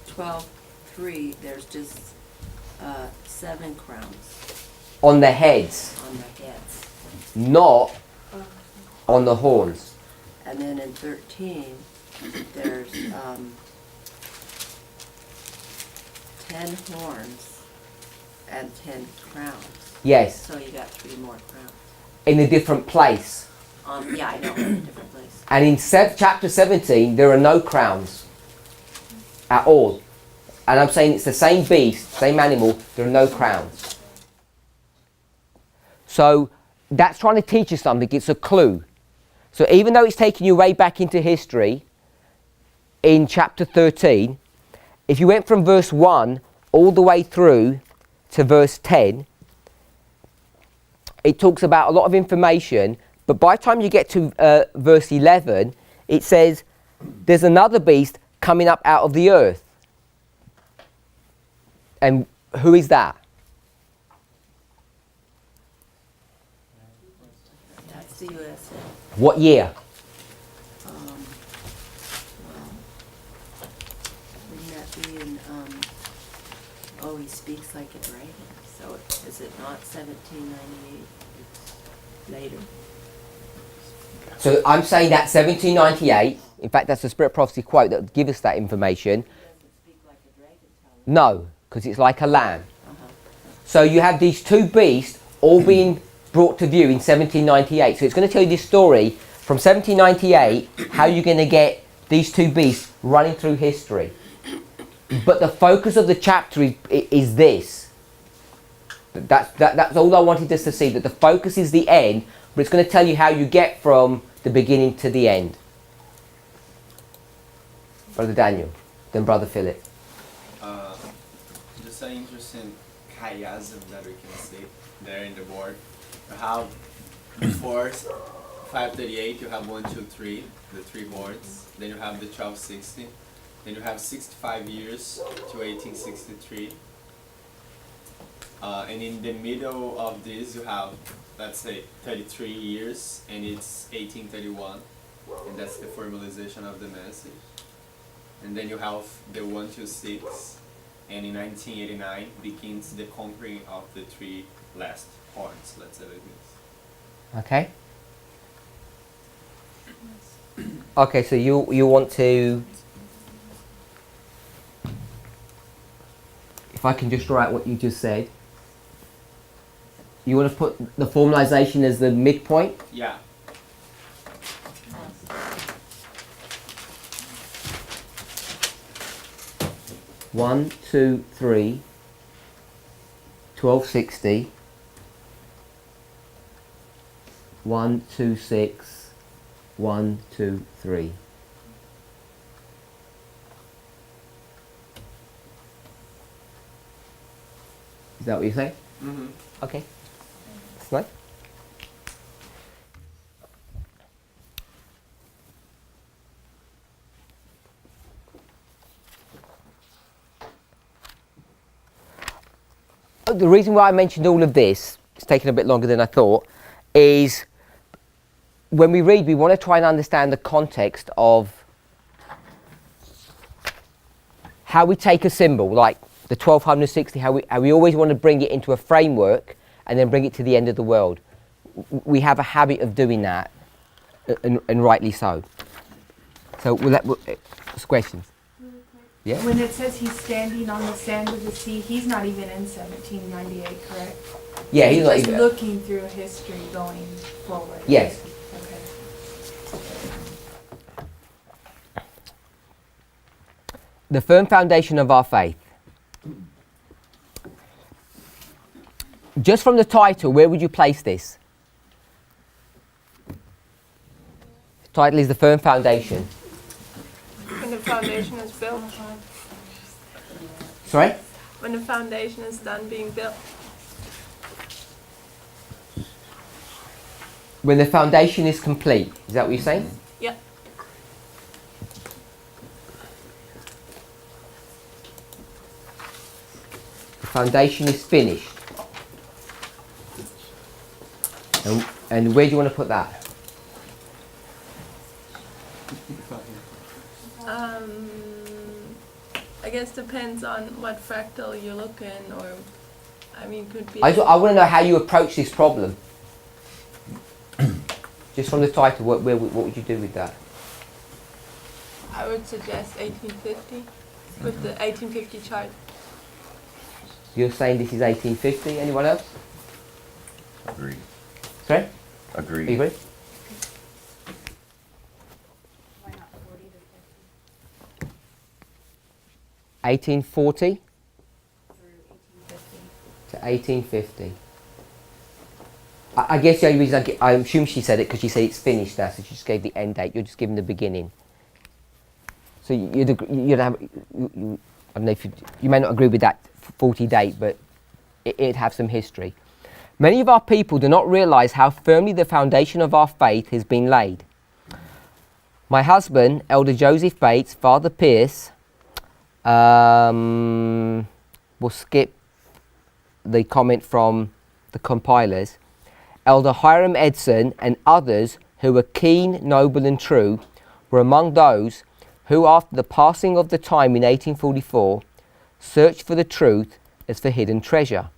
12:3, there's just 7 crowns On the heads, on the heads. not on the horns. And then in 13, there's 10 horns and 10 crowns. Yes, So you got 3 more crowns. in a different place. Yeah, I know, in a different place. And in chapter 17, there are no crowns at all. And I'm saying it's the same beast, same animal, there are no crowns. So that's trying to teach you something, it's a clue. So even though it's taking you way back into history, in chapter 13, if you went from verse 1 all the way through to verse 10, it talks about a lot of information, but by the time you get to verse 11, it says, there's another beast coming up out of the earth. And who is that? That's the USA. What year? Well, wouldn't that be in, he speaks like a dragon. So is it not 1798? It's later. So I'm saying that 1798, in fact that's the Spirit Prophecy quote that would give us that information. It doesn't speak like a dragon, tell me. No, because it's like a lamb. So you have these 2 beasts all being brought to view in 1798. So it's going to tell you this story from 1798, how you're going to get these 2 beasts running through history. But the focus of the chapter is this. That's all I wanted us to see, that the focus is the end, but it's going to tell you how you get from the beginning to the end. Brother Daniel, then Brother Philip. Just an interesting chiasm that we can see there in the board. You have before 538, you have 1, 2, 3, the 3 boards. Then you have the 1260. Then you have 65 years to 1863. And in the middle of this, you have, let's say, 33 years, and it's 1831. And that's the formalization of the message. And then you have the 126, and in 1989 begins the conquering of the 3 last horns, let's say like this. Okay. Okay, so you want to, if I can just write what you just said, you want to put the formalization as the midpoint? Yeah. One, 2, 3, 1260, 1, 2, 6, 1, 2, 3. Is that what you say? Mm-hmm. Okay. That's nice. The reason why I mentioned all of this, it's taken a bit longer than I thought, is when we read, we want to try and understand the context of how we take a symbol, like the 1260, how we always want to bring it into a framework and then bring it to the end of the world. We have a habit of doing that, and rightly so. So we'll let questions. Yeah. When it says he's standing on the sand of the sea, he's not even in 1798, correct? Yeah, he's not just even looking through history going forward. Yes. Okay. the firm foundation of our faith. Just from the title, where would you place this? The title is the firm foundation. When the foundation is built. Sorry? When the foundation is done being built. When the foundation is complete. Is that what you're saying? Yeah. The foundation is finished. And where do you want to put that? I guess depends on what fractal you look in, or I mean, could be. I want to know how you approach this problem. Just from the title, what would you do with that? I would suggest 1850 with the 1850 chart. You're saying this is 1850. Anyone else? Agreed. Sorry? Agreed. You agree? Why not 40 to 50 1840 through 1850? to 1850. I guess the only reason I assume she said it because she said it's finished now, so she just gave the end date. You're just giving the beginning. So you'd have, I don't know if you may not agree with that 40 date, but it'd have some history. Many of our people do not realise how firmly the foundation of our faith has been laid. My husband, Elder Joseph Bates, Father Pierce, we'll skip the comment from the compilers, Elder Hiram Edson and others who were keen, noble and true were among those who, after the passing of the time in 1844, searched for the truth as for hidden treasure.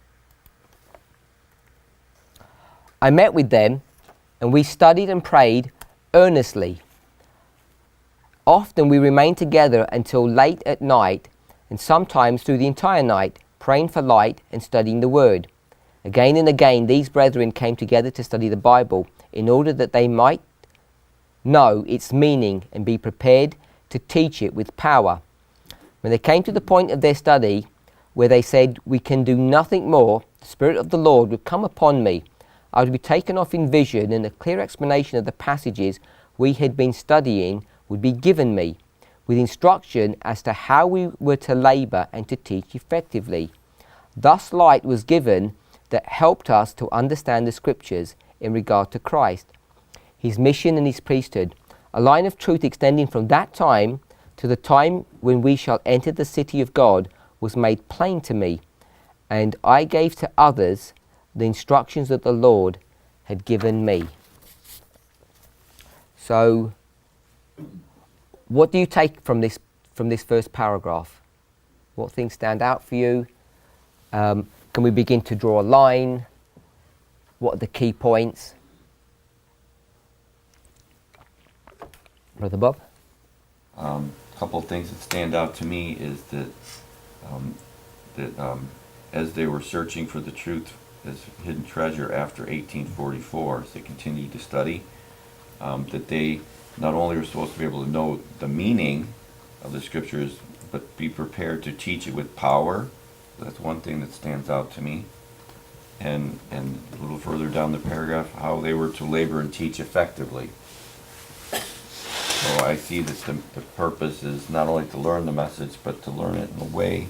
I met with them and we studied and prayed earnestly. Often we remained together until late at night and sometimes through the entire night, praying for light and studying the Word. Again and again these brethren came together to study the Bible in order that they might know its meaning and be prepared to teach it with power. When they came to the point of their study where they said, "We can do nothing more," the Spirit of the Lord would come upon me. I would be taken off in vision and a clear explanation of the passages we had been studying would be given me, with instruction as to how we were to labour and to teach effectively. Thus light was given that helped us to understand the Scriptures in regard to Christ, his mission and his priesthood. A line of truth extending from that time to the time when we shall enter the city of God was made plain to me, and I gave to others the instructions that the Lord had given me. So, what do you take from this first paragraph? What things stand out for you? Can we begin to draw a line? What are the key points? Brother Bob? A couple of things that stand out to me is that as they were searching for the truth as hidden treasure after 1844, as they continued to study, that they not only were supposed to be able to know the meaning of the Scriptures, but be prepared to teach it with power. That's one thing that stands out to me. And a little further down the paragraph, how they were to labor and teach effectively. So I see that the purpose is not only to learn the message, but to learn it in a way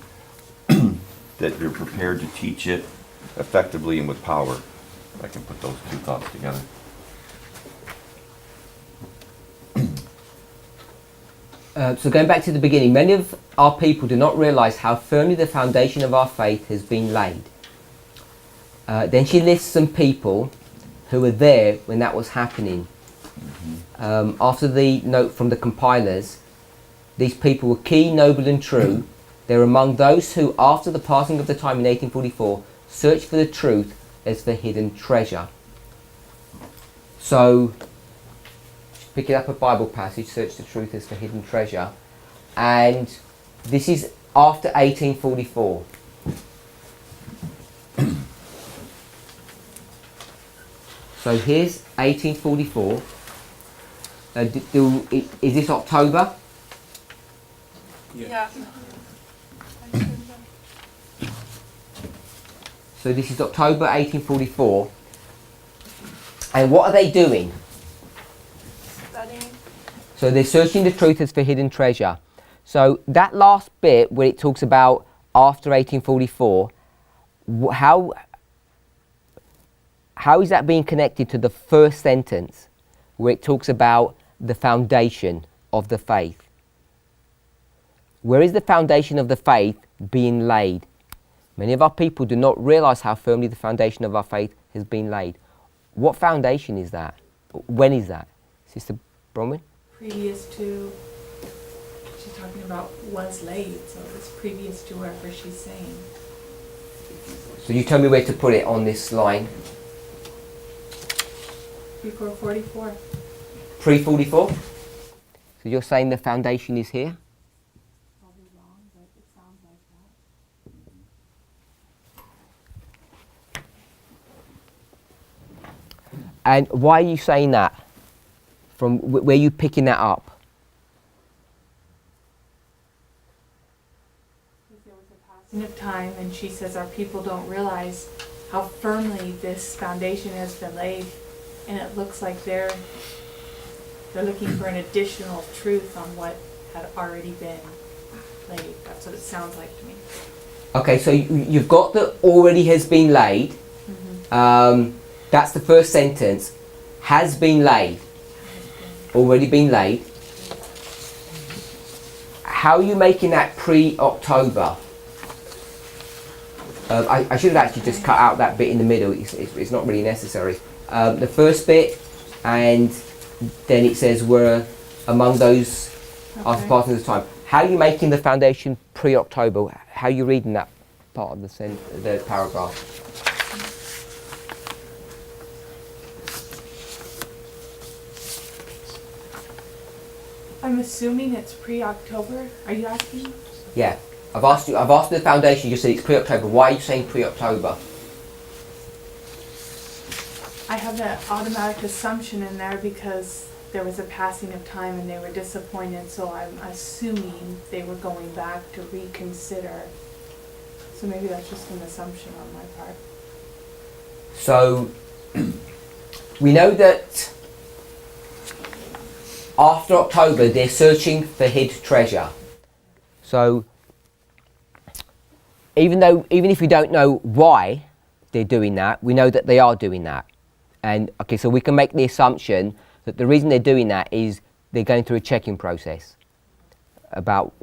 that you're prepared to teach it effectively and with power. I can put those two thoughts together. So going back to the beginning, many of our people do not realise how firmly the foundation of our faith has been laid. Then she lists some people who were there when that was happening. After the note from the compilers, these people were keen, noble and true. They were among those who, after the passing of the time in 1844, searched for the truth as for hidden treasure. So, picking up a Bible passage, search the truth as for hidden treasure. And this is after 1844. So here's 1844. Is this October? Yeah. So this is October 1844. And what are they doing? Studying. So they're searching the truth as for hidden treasure. So that last bit where it talks about after 1844, how is that being connected to the first sentence where it talks about the foundation of the faith? Where is the foundation of the faith being laid? Many of our people do not realize how firmly the foundation of our faith has been laid. What foundation is that? When is that? Sister Bronwyn? Previous to, she's talking about was laid, so it's previous to wherever she's saying. So you tell me where to put it on this line. Before 44. Pre-44? So you're saying the foundation is here? Probably wrong, but it sounds like that. And why are you saying that? From where are you picking that up? Because there was a passing of time, and she says our people don't realize how firmly this foundation has been laid, and it looks like they're looking for an additional truth on what had already been laid. That's what it sounds like to me. Okay, so you've got the already has been laid. Mm-hmm. That's the first sentence. Has been laid. Already been laid. How are you making that pre-October? I should have actually just cut out that bit in the middle. It's not really necessary. The first bit, and then it says we're among those after passing this time. How are you making the foundation pre-October? How are you reading that part of the paragraph? I'm assuming it's pre-October. Are you asking? Yeah. I've asked the foundation, you said it's pre-October. Why are you saying pre-October? I have that automatic assumption in there because there was a passing of time and they were disappointed, so I'm assuming they were going back to reconsider. So maybe that's just an assumption on my part. So, we know that after October they're searching for hid treasure. So, even if we don't know why they're doing that, we know that they are doing that. And okay, so we can make the assumption that the reason they're doing that is they're going through a checking process about,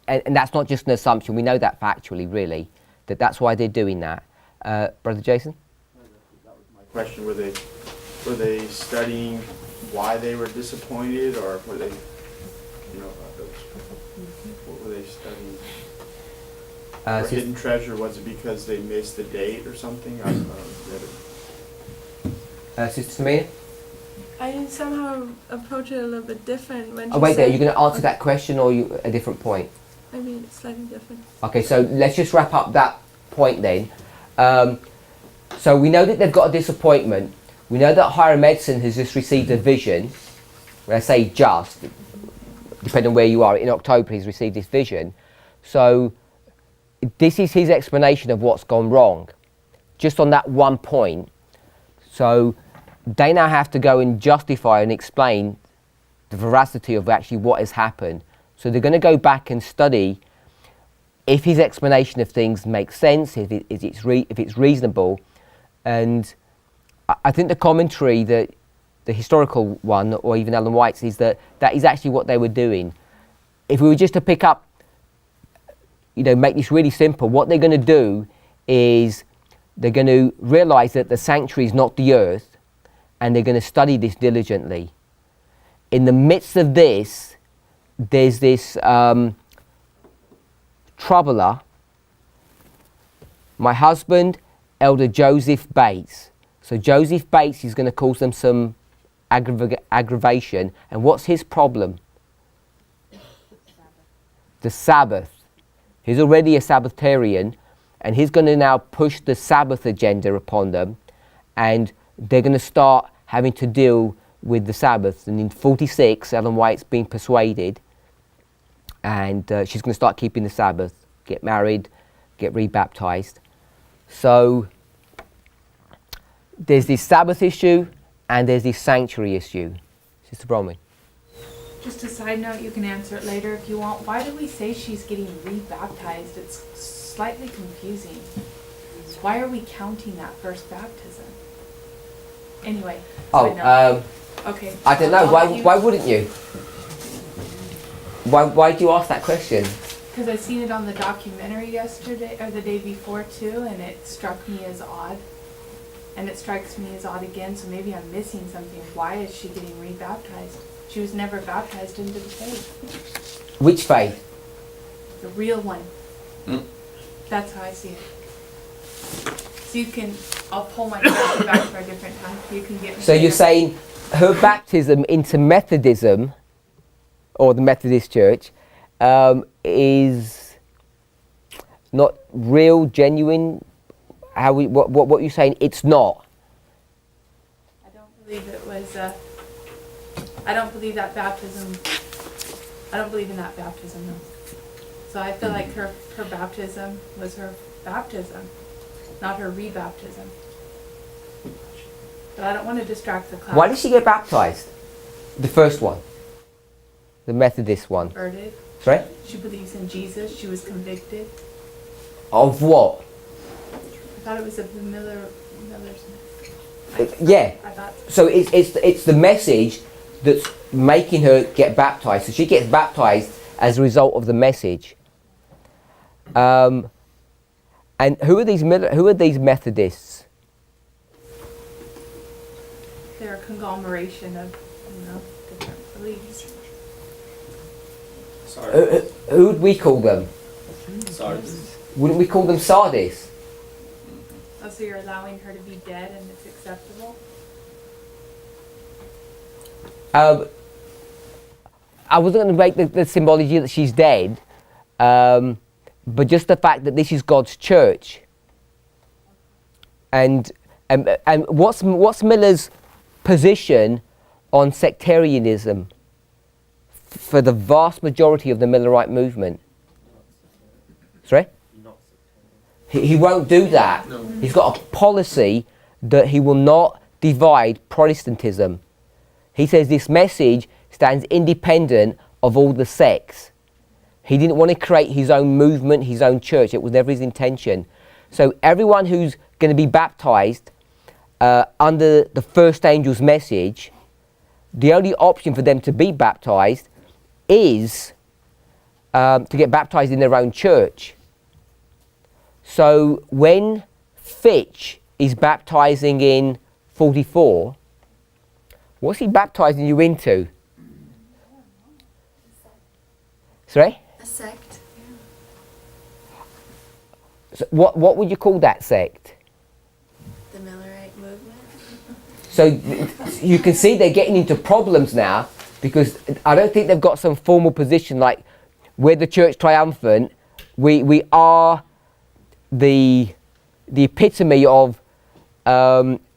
and that's not just an assumption, we know that factually really, that's why they're doing that. Brother Jason? That was my question. Were they studying why they were disappointed, or were they, what were they studying? For hidden treasure, was it because they missed the date or something? Sister Samina? I somehow approach it a little bit different when Oh wait there, you're going to answer that question or a different point? Maybe it's slightly different. Okay, so let's just wrap up that point then. So we know that they've got a disappointment. We know that higher medicine has just received a vision. When I say just, depending on where you are, in October he's received this vision. So this is his explanation of what's gone wrong, just on that one point. So they now have to go and justify and explain the veracity of actually what has happened. So they're going to go back and study if his explanation of things makes sense, if it's reasonable. And I think the commentary, the historical one, or even Ellen White's, is that is actually what they were doing. If we were just to pick up, make this really simple, what they're going to do is they're going to realize that the sanctuary is not the earth, and they're going to study this diligently. In the midst of this, there's this troubler, my husband, Elder Joseph Bates. So Joseph Bates is going to cause them some aggravation. And what's his problem? The Sabbath. He's already a Sabbatarian, and he's going to now push the Sabbath agenda upon them, and they're going to start having to deal with the Sabbath. And in 46, Ellen White's been persuaded and she's going to start keeping the Sabbath, get married, get rebaptized. So there's this Sabbath issue and there's this sanctuary issue. Sister Bronwyn. Just a side note, you can answer it later if you want. Why do we say she's getting rebaptized? It's slightly confusing. Why are we counting that first baptism? Anyway. side note. Okay. I don't know. I'll let Why wouldn't you? Why do you ask that question? Because I seen it on the documentary yesterday, or the day before too, and it struck me as odd. And it strikes me as odd again, so maybe I'm missing something. Why is she getting rebaptized? She was never baptized into the faith. Which faith? The real one. Hmm. That's how I see it. So you can, I'll pull my question back for a different time. You can get me. So you're there. saying her baptism into Methodism, or the Methodist Church, is not real, genuine. What you're saying? It's not. I don't believe it was. I don't believe that baptism. I don't believe in that baptism, no. So I feel like her baptism was her baptism, not her rebaptism. But I don't want to distract the class. Why did she get baptized? The first one, the Methodist one. Converted. Sorry? She believes in Jesus. She was convicted. Of what? I thought it was of the Miller's. Yeah. I thought. So it's the message that's making her get baptized. So she gets baptized as a result of the message. And who are these Methodists? They're a conglomeration of, different beliefs. Who would we call them? Sardis. Wouldn't we call them Sardis? Oh, so you're allowing her to be dead and it's acceptable? I wasn't going to make the symbology that she's dead, but just the fact that this is God's church. And what's Miller's position on sectarianism for the vast majority of the Millerite movement? Sorry? He won't do that. No. He's got a policy that he will not divide Protestantism. He says this message stands independent of all the sects. He didn't want to create his own movement, his own church. It was never his intention. So everyone who's going to be baptized under the first angel's message, the only option for them to be baptized is to get baptized in their own church. So when Fitch is baptizing in 44, what's he baptizing you into? Sorry? A sect. So what would you call that sect? The Millerite movement. So you can see they're getting into problems now, because I don't think they've got some formal position like we're the church triumphant, we are the epitome of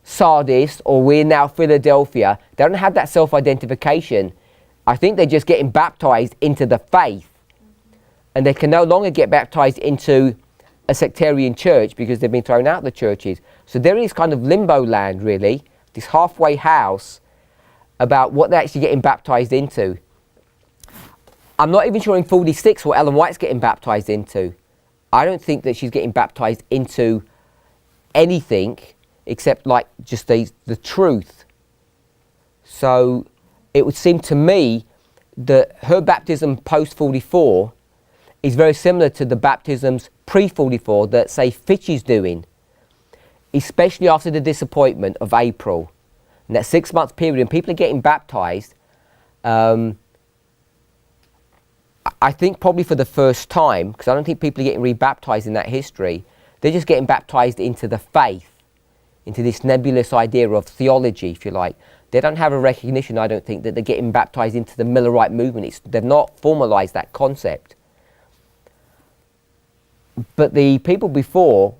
Sardis, or we're now Philadelphia. They don't have that self-identification. I think they're just getting baptized into the faith, and they can no longer get baptized into a sectarian church because they've been thrown out of the churches. So they're in this kind of limbo land, really, this halfway house about what they're actually getting baptized into. I'm not even sure in 46 what Ellen White's getting baptized into. I don't think that she's getting baptized into anything except like just the truth. So it would seem to me that her baptism post 44 is very similar to the baptisms pre 44 that, say, Fitch is doing, especially after the disappointment of April. In that 6 month period, and people are getting baptized, I think probably for the first time, because I don't think people are getting rebaptized in that history, they're just getting baptized into the faith, into this nebulous idea of theology, if you like. They don't have a recognition, I don't think, that they're getting baptized into the Millerite movement. They've not formalized that concept. But the people before,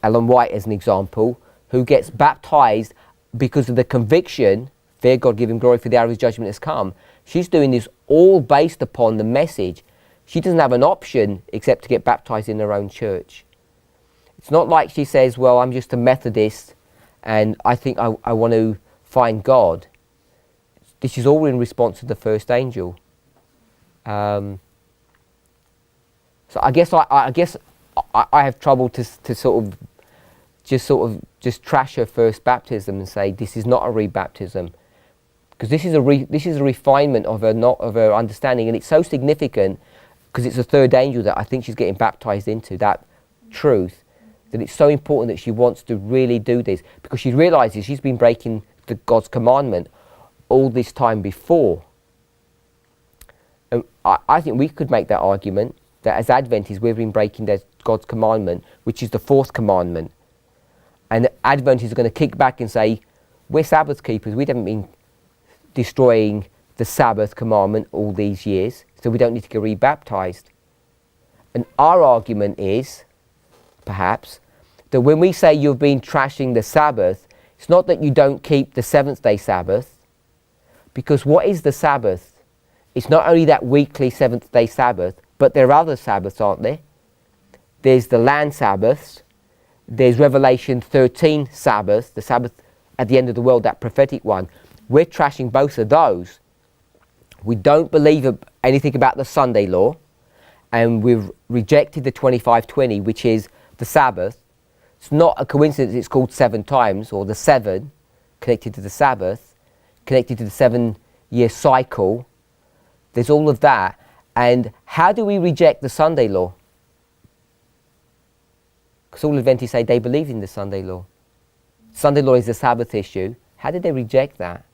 Ellen White as an example, who gets baptized because of the conviction, fear God, give him glory, for the hour of his judgment has come, She's doing this all based upon the message. She doesn't have an option except to get baptized in her own church. It's not like she says, well, I'm just a Methodist and I think I want to find God. This is all in response to the first angel. So I guess I have trouble to sort of trash her first baptism and say this is not a rebaptism, because this is a refinement of her understanding, and it's so significant because it's the third angel that I think she's getting baptized into, that truth, that it's so important that she wants to really do this, because she realizes she's been breaking God's commandment all this time before. And I think we could make that argument that as Adventists we've been breaking God's commandment, which is the fourth commandment. And Adventists are going to kick back and say, we're Sabbath keepers, we haven't been destroying the Sabbath commandment all these years, so we don't need to get rebaptized. And our argument is, perhaps, that when we say you've been trashing the Sabbath, it's not that you don't keep the seventh-day Sabbath, because what is the Sabbath? It's not only that weekly seventh-day Sabbath, but there are other Sabbaths, aren't there? There's the land Sabbaths, there's Revelation 13 Sabbath, the Sabbath at the end of the world, that prophetic one. We're trashing both of those. We don't believe anything about the Sunday law, and we've rejected the 25-20, which is the Sabbath. It's not a coincidence it's called 7 times, or the 7, connected to the Sabbath, connected to the 7-year cycle. There's all of that. And how do we reject the Sunday law? Because all Adventists say they believe in the Sunday law. Sunday law is a Sabbath issue. How did they reject that?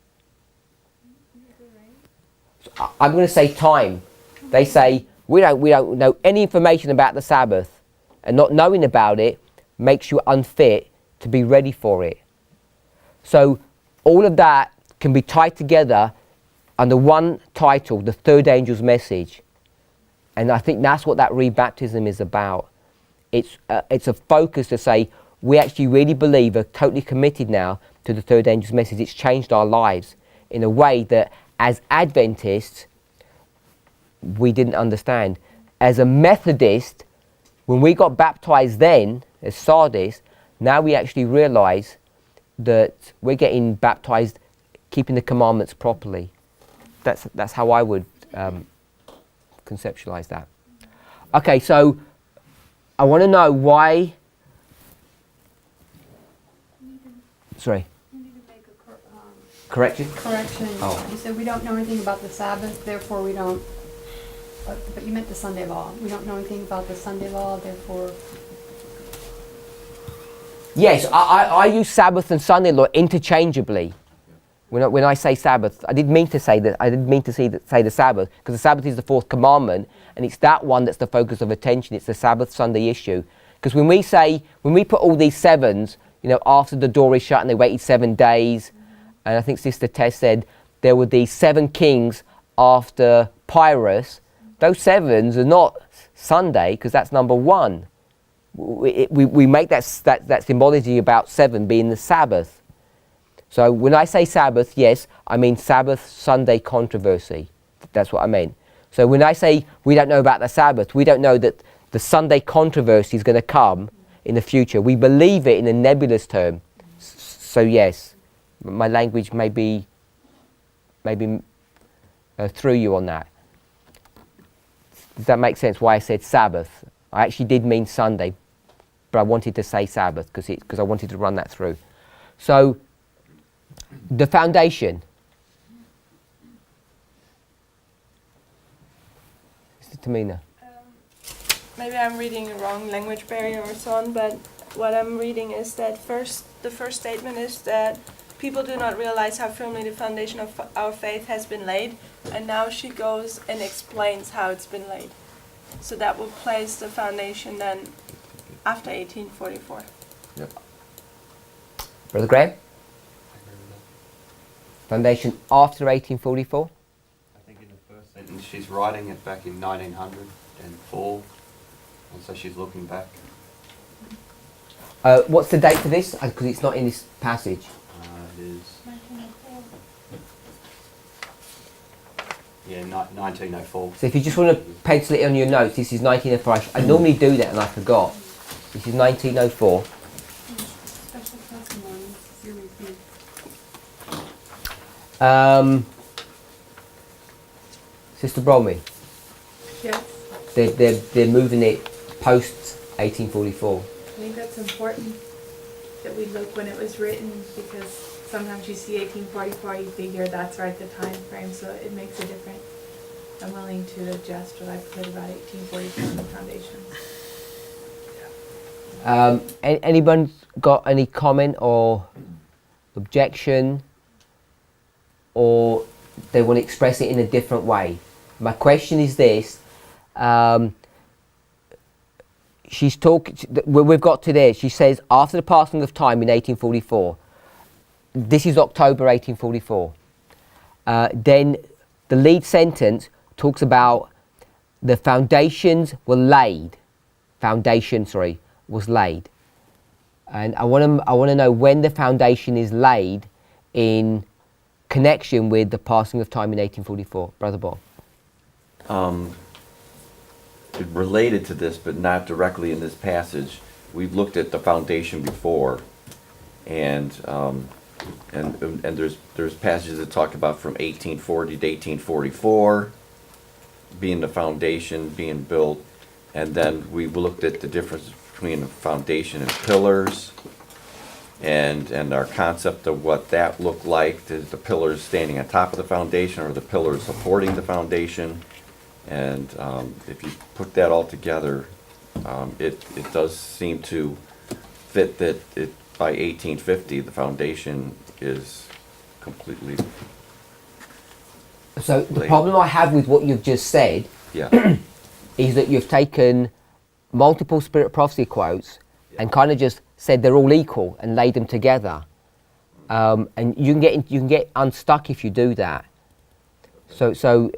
So I'm going to say time. They say we don't know any information about the Sabbath, and not knowing about it makes you unfit to be ready for it. So all of that can be tied together under one title, the third angel's message. And I think that's what that rebaptism is about. It's a focus to say we actually really believe, are totally committed now to the third angel's message. It's changed our lives in a way that as Adventists we didn't understand. As a Methodist, when we got baptized then as Sardis, now we actually realise that we're getting baptized keeping the commandments properly. That's how I would conceptualize that. Okay, so I want to know why. Sorry. You need to make a Correction? correction. Oh. You said we don't know anything about the Sabbath, therefore we don't, but you meant the Sunday law. We don't know anything about the Sunday law, therefore. Yes, I use Sabbath and Sunday law interchangeably. When I say Sabbath, I didn't mean to say that. I didn't mean to say the Sabbath, because the Sabbath is the fourth commandment, and it's that one that's the focus of attention. It's the Sabbath Sunday issue. Because when we put all these sevens, after the door is shut and they waited 7 days, and I think Sister Tess said there were these 7 kings after Pyrrhus. Those 7s are not Sunday, because that's number 1. We make that symbology about 7 being the Sabbath. So when I say Sabbath, yes, I mean Sabbath Sunday controversy. That's what I mean. So when I say we don't know about the Sabbath, we don't know that the Sunday controversy is going to come in the future. We believe it in a nebulous term. So yes, my language may be through you on that. Does that make sense why I said Sabbath? I actually did mean Sunday, but I wanted to say Sabbath because I wanted to run that through. So the foundation. Mr. Tamina. Maybe I'm reading a wrong language barrier or so on, but what I'm reading is that the first statement is that people do not realize how firmly the foundation of our faith has been laid, and now she goes and explains how it's been laid. So that will place the foundation then after 1844. Yep. Brother Graham? Foundation after 1844? I think in the first sentence she's writing it back in 1904, and so she's looking back. What's the date for this? Because it's not in this passage. It is Yeah, 1904. So if you just want to pencil it on your notes, this is 1904. I normally do that and I forgot. This is 1904. Special testimony, Series B. Sister Bromley, Yes, they're moving it post 1844. I think that's important that we look when it was written, because sometimes you see 1844, you figure that's right the time frame, so it makes a difference. I'm willing to adjust what I put about 1844 in the foundations. Anyone got any comment or objection, or they want to express it in a different way? My question is this. She's talking, we've got to there, she says, after the passing of time in 1844, this is October 1844, then the lead sentence talks about the foundations were laid, was laid. And I want to know when the foundation is laid in connection with the passing of time in 1844. Brother Bob. It related to this, but not directly in this passage. We've looked at the foundation before, and there's passages that talk about from 1840 to 1844 being the foundation being built, and then we looked at the difference between a foundation and pillars, and our concept of what that looked like. Is the pillars standing on top of the foundation, or the pillars supporting the foundation? And if you put that all together, it does seem to fit that by 1850 the foundation is completely. So the laid. problem I have with what you've just said Yeah. is that you've taken multiple Spirit of Prophecy quotes and kind of just said they're all equal and laid them together, and you can get unstuck if you do that. So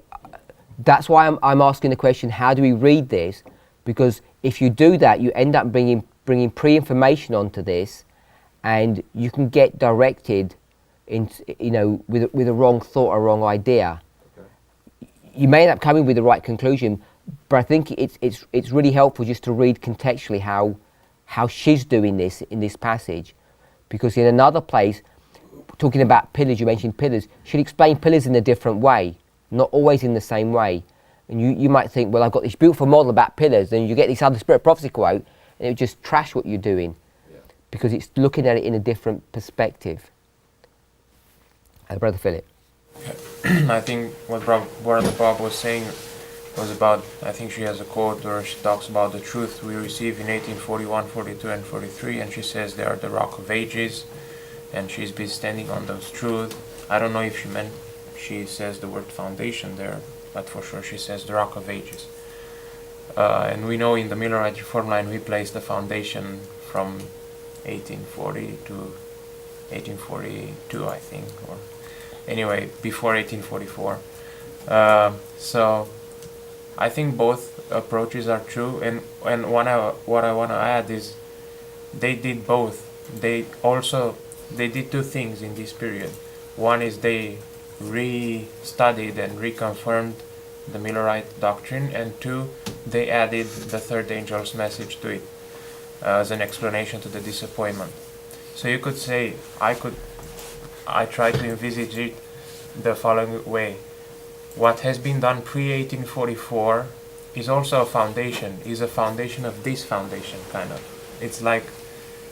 that's why I'm asking the question: how do we read this? Because if you do that, you end up bringing pre-information onto this, and you can get directed into with a wrong thought or wrong idea. You may end up coming with the right conclusion, but I think it's really helpful just to read contextually how she's doing this in this passage, because in another place, talking about pillars, you mentioned pillars. She'll explain pillars in a different way, not always in the same way. And you might think, well, I've got this beautiful model about pillars, and you get this other Spirit of Prophecy quote, and it would just trash what you're doing, because it's looking at it in a different perspective. Brother Philip. I think what Brother Bob was saying was about, I think she has a quote where she talks about the truth we receive in 1841, 42 and 43, and she says they are the rock of ages, and she's been standing on those truths. I don't know if she says the word foundation there, but for sure she says the rock of ages. And we know in the Millerite Reform line we place the foundation from 1840 to 1842, I think, or anyway, before 1844. So I think both approaches are true, and what I want to add is they did both. They did two things in this period. One is they re-studied and reconfirmed the Millerite doctrine, and two, they added the third angel's message to it as an explanation to the disappointment. So you could say, I try to envisage it the following way. What has been done pre-1844 is also a foundation of this foundation, kind of. It's like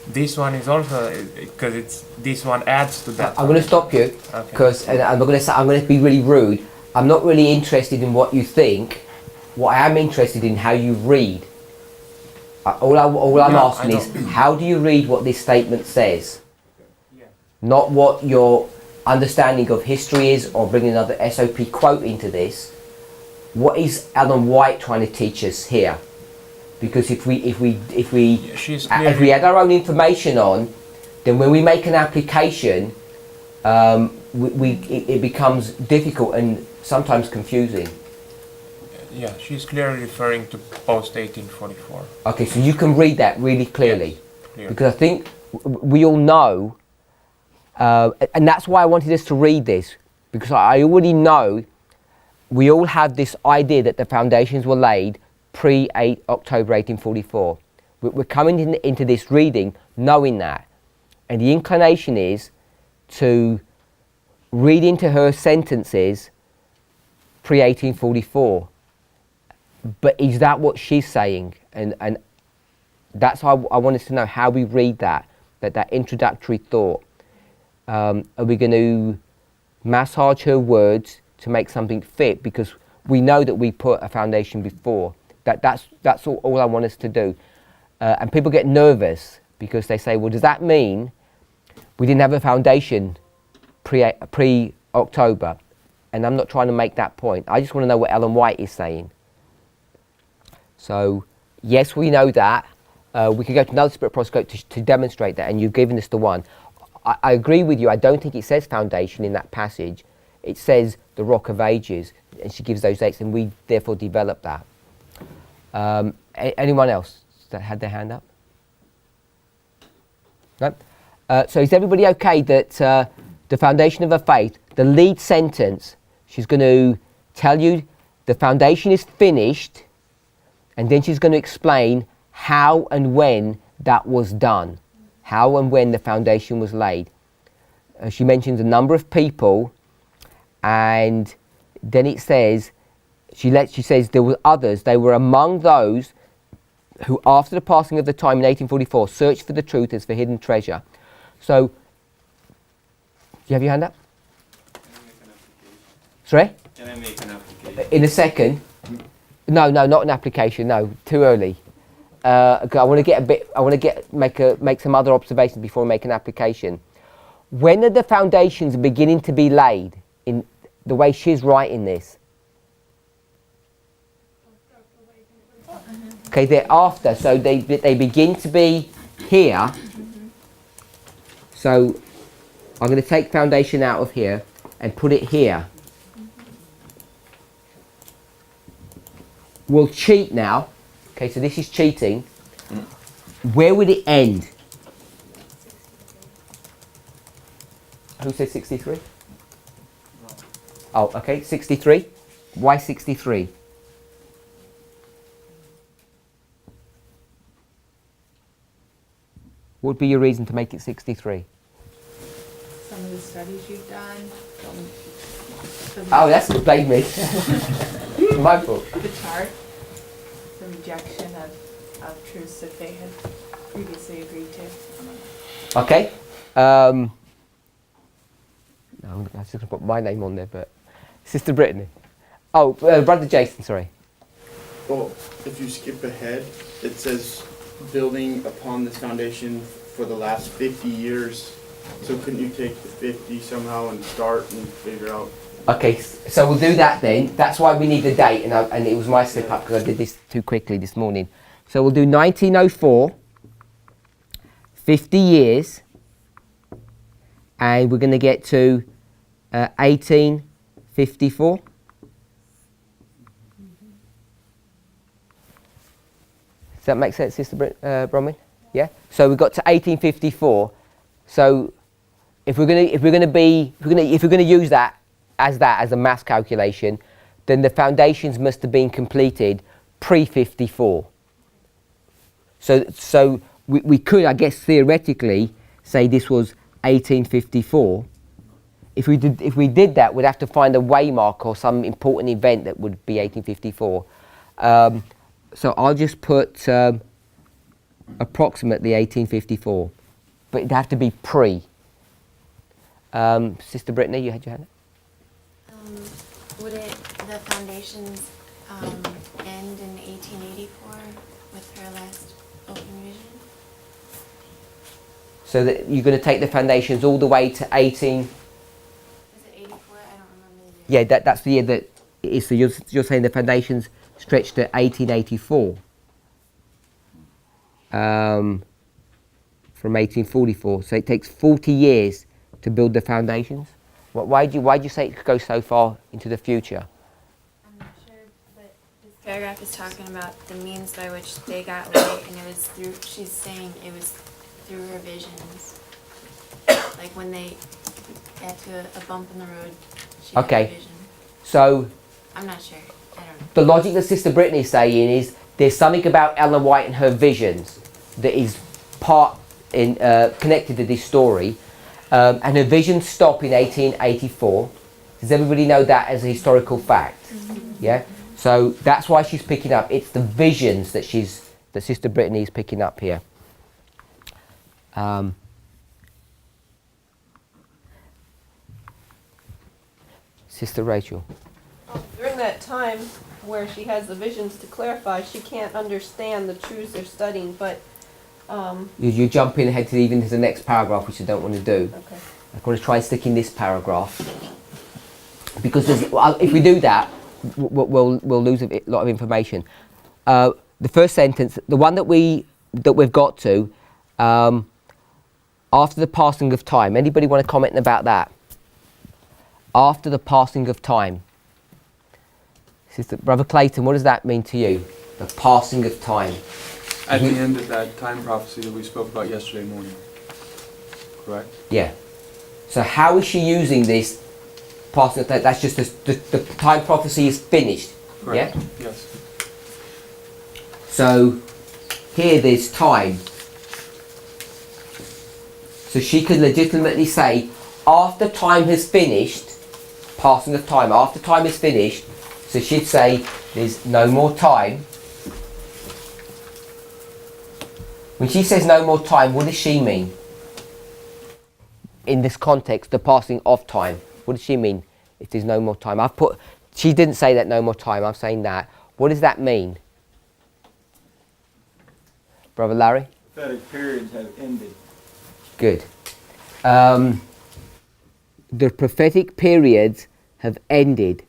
this one is also, because this one adds to that. I'm going to stop you, because I'm going to be really rude. I'm not really interested in what you think. What I am interested in how you read. All I'm asking is, how do you read what this statement says? Not what your understanding of history is, or bringing another SoP quote into this. What is Ellen White trying to teach us here? Because if we add our own information on, then when we make an application, it becomes difficult and sometimes confusing. Yeah, she's clearly referring to post 1844. Okay, so you can read that really clearly. Yes, clearly. Because I think we all know, and that's why I wanted us to read this, because I already know we all have this idea that the foundations were laid pre-October 1844. We're coming into this reading knowing that. And the inclination is to read into her sentences pre-1844. But is that what she's saying? And that's how I want us to know how we read that introductory thought. Are we going to massage her words to make something fit? Because we know that we put a foundation before. That's all I want us to do. And people get nervous because they say, well, does that mean we didn't have a foundation pre-October? And I'm not trying to make that point. I just want to know what Ellen White is saying. So, yes, we know that. We could go to another spirit proscope to demonstrate that, and you've given us the one. I agree with you. I don't think it says foundation in that passage. It says the Rock of Ages, and she gives those dates, and we therefore develop that. Anyone else that had their hand up? No? So is everybody okay that the foundation of her faith, the lead sentence, she's going to tell you the foundation is finished, and then she's going to explain how and when that was done, how and when the foundation was laid. She mentions a number of people, and then it says, she says there were others, they were among those who after the passing of the time in 1844 searched for the truth as for hidden treasure. So, do you have your hand up? Sorry? Can I make an application? In a second. No, not an application. No, too early. I want to get a bit. I want to make some other observations before we make an application. When are the foundations beginning to be laid in the way she's writing this? Okay, they're after, so they begin to be here. So I'm going to take foundation out of here and put it here. We'll cheat now. Okay, so this is cheating. Where would it end? Who said 63? Oh, okay, 63. Why 63? What would be your reason to make it 63? Some of the studies you've done. Oh, that's explained me. My fault. The chart, the rejection of truths that they had previously agreed to. Okay. No, I was just going to put my name on there, but Sister Brittany. Oh, Brother Jason, sorry. Well, if you skip ahead, it says building upon this foundation for the last 50 years. So couldn't you take the 50 somehow and start and figure out? Okay, so we'll do that then. That's why we need the date, and it was my slip up because I did this too quickly this morning. So we'll do 1904, 50 years, and we're going to get to 1854. Does that make sense, Sister Bronwyn? Yeah. So we got to 1854. So if we're going to use that as a mass calculation, then the must have been completed pre-54. So we could, I guess, theoretically say this was 1854. If we did that, we'd have to find a waymark or some important event that would be 1854. So I'll just put approximately 1854, but it'd have to be pre. Sister Brittany, you had your hand up? Would the foundations end in 1884 with her last open vision? So that you're going to take the foundations all the way to 18... Is it 84? I don't remember the year. Yeah, that's the year that it is. So you're saying the foundations stretch to 1884 from 1844. So it takes 40 years to build the foundations. Why do you say it could go so far into the future? I'm not sure, but this paragraph is talking about the means by which they got light, and it was through, she's saying it was through her visions. Like when they got to a bump in the road, she had a Okay. vision. So I'm not sure. I don't know. The logic that Sister Brittany is saying is there's something about Ellen White and her visions that is connected to this story, and her visions stop in 1884. Does everybody know that as a historical fact? Mm-hmm. Yeah. So that's why she's picking up. It's the visions that Sister Brittany is picking up here. Sister Rachel. During that time where she has the visions to clarify, she can't understand the truths they're studying, but You jump in ahead to even to the next paragraph, which I don't want to do. okay. I'm going to try and stick in this paragraph, because if we do that, we'll lose a lot of information. The first sentence, the one that we've got to, after the passing of time. Anybody want to comment about that? After the passing of time. Brother Clayton, what does that mean to you? The passing of time. At the end of that time prophecy that we spoke about yesterday morning, correct? Yeah. So how is she using this passing of time? That's just the time prophecy is finished. Correct. Yeah? Yes. So here there's time. So she could legitimately say, after time has finished, passing of time, after time is finished, so she'd say there's no more time. When she says no more time, what does she mean? In this context, the passing of time. What does she mean if there's no more time? She didn't say that no more time, I'm saying that. What does that mean? Brother Larry? Prophetic periods have ended. Good. The prophetic periods have ended.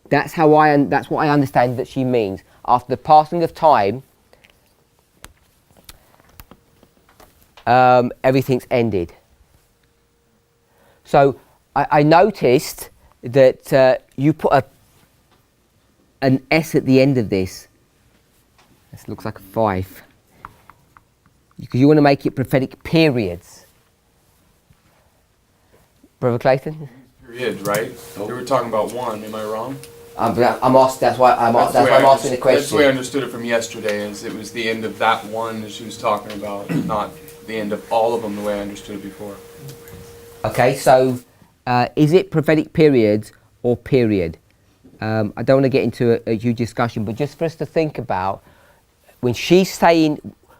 That's what I understand that she means. After the passing of time, everything's ended. So I noticed that you put an S at the end of this. This looks like a 5. Because you want to make it prophetic periods. Brother Clayton? Period, right? We were talking about 1, am I wrong? I'm asked. That's why I'm asking the question. That's the way I understood it from yesterday, is it was the end of that one that she was talking about, not the end of all of them the way I understood it before. Okay, so is it prophetic periods or period? I don't want to get into a huge discussion, but just for us to think about when she's saying,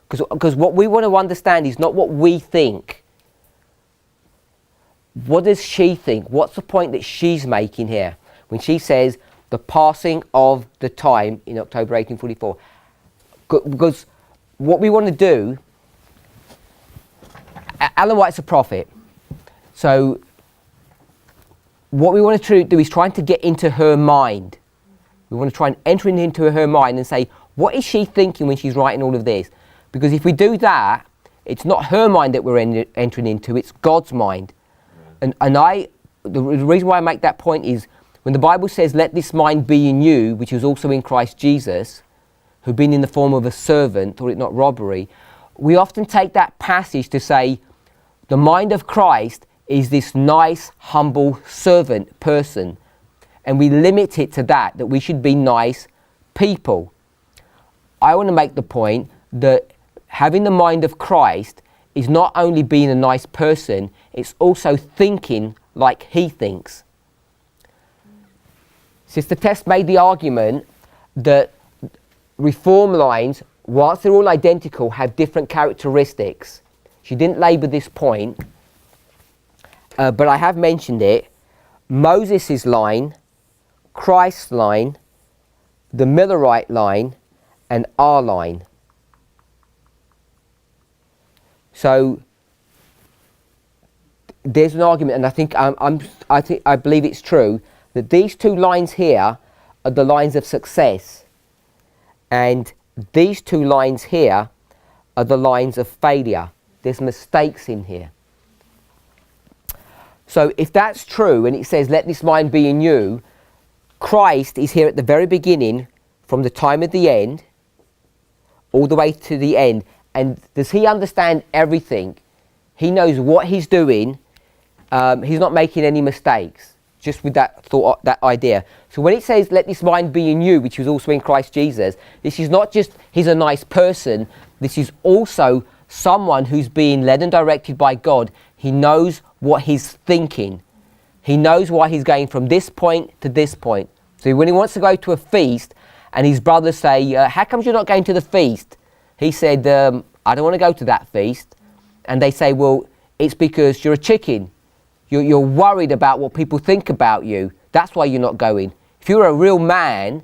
because what we want to understand is not what we think. What does she think? What's the point that she's making here when she says the passing of the time in October 1844? Because what we want to do, Ellen White's a prophet, so what we want to do is trying to get into her mind. We want to try and enter into her mind and say, what is she thinking when she's writing all of this? Because if we do that, it's not her mind that we're entering into, it's God's mind. And the reason why I make that point is when the Bible says, let this mind be in you, which was also in Christ Jesus, who being in the form of a servant, thought it not robbery, we often take that passage to say, the mind of Christ is this nice, humble servant person. And we limit it to that we should be nice people. I want to make the point that having the mind of Christ is not only being a nice person, it's also thinking like he thinks. Sister Tess made the argument that reform lines, whilst they're all identical, have different characteristics. She didn't labour this point, but I have mentioned it. Moses' line, Christ's line, the Millerite line, and our line. So there's an argument, and I believe it's true, that these two lines here are the lines of success, and these two lines here are the lines of failure. There's mistakes in here. So if that's true, and it says, let this mind be in you, Christ is here at the very beginning, from the time of the end, all the way to the end. And does he understand everything? He knows what he's doing. He's not making any mistakes. just with that thought, that idea. So when it says, let this mind be in you, which was also in Christ Jesus, this is not just he's a nice person, this is also someone who's being led and directed by God. He knows what he's thinking. He knows why he's going from this point to this point. So when he wants to go to a feast and his brothers say, how come you're not going to the feast? He said, I don't want to go to that feast. And they say, well, it's because you're a chicken. You're worried about what people think about you. That's why you're not going. If you were a real man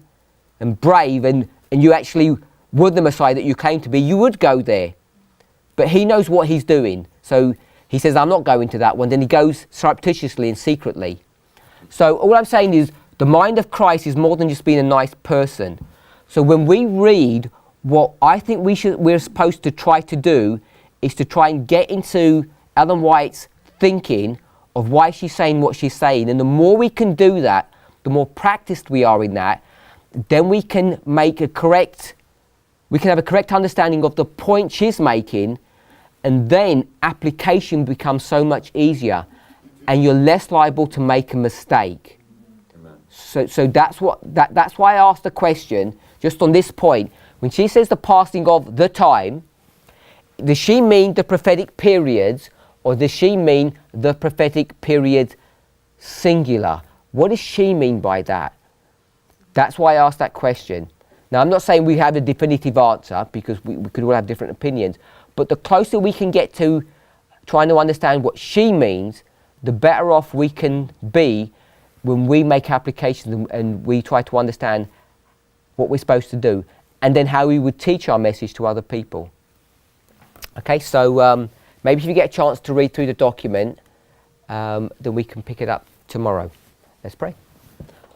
and brave and you actually were the Messiah that you claim to be, you would go there. But he knows what he's doing. So he says, I'm not going to that one. Then he goes surreptitiously and secretly. So all I'm saying is the mind of Christ is more than just being a nice person. So when we read, what I think we're supposed to try to do is to try and get into Ellen White's thinking of why she's saying what she's saying. And the more we can do that, the more practiced we are in that, then we can have a correct understanding of the point she's making, and then application becomes so much easier and you're less liable to make a mistake. Amen. So that's why I asked the question just on this point. When she says the passing of the time, does she mean the prophetic periods, or does she mean the prophetic period singular? What does she mean by that? That's why I asked that question. Now, I'm not saying we have a definitive answer, because we could all have different opinions, but the closer we can get to trying to understand what she means, the better off we can be when we make applications and we try to understand what we're supposed to do, and then how we would teach our message to other people. Okay, so maybe if you get a chance to read through the document, then we can pick it up tomorrow. Let's pray.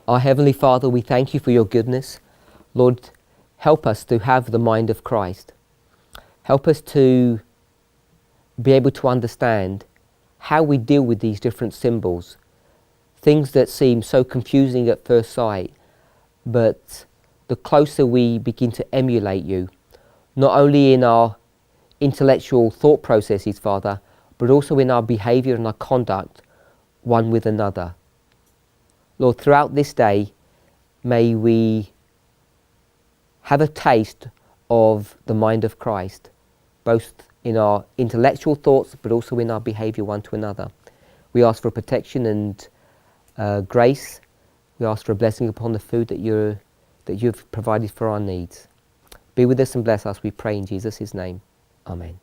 Our Heavenly Father, we thank you for your goodness. Lord, help us to have the mind of Christ. Help us to be able to understand how we deal with these different symbols, things that seem so confusing at first sight, but the closer we begin to emulate you, not only in our intellectual thought processes, Father, but also in our behaviour and our conduct one with another. Lord, throughout this day, may we have a taste of the mind of Christ, both in our intellectual thoughts, but also in our behaviour one to another. We ask for protection and grace. We ask for a blessing upon the food that you've provided for our needs. Be with us and bless us, we pray in Jesus' name. Amen.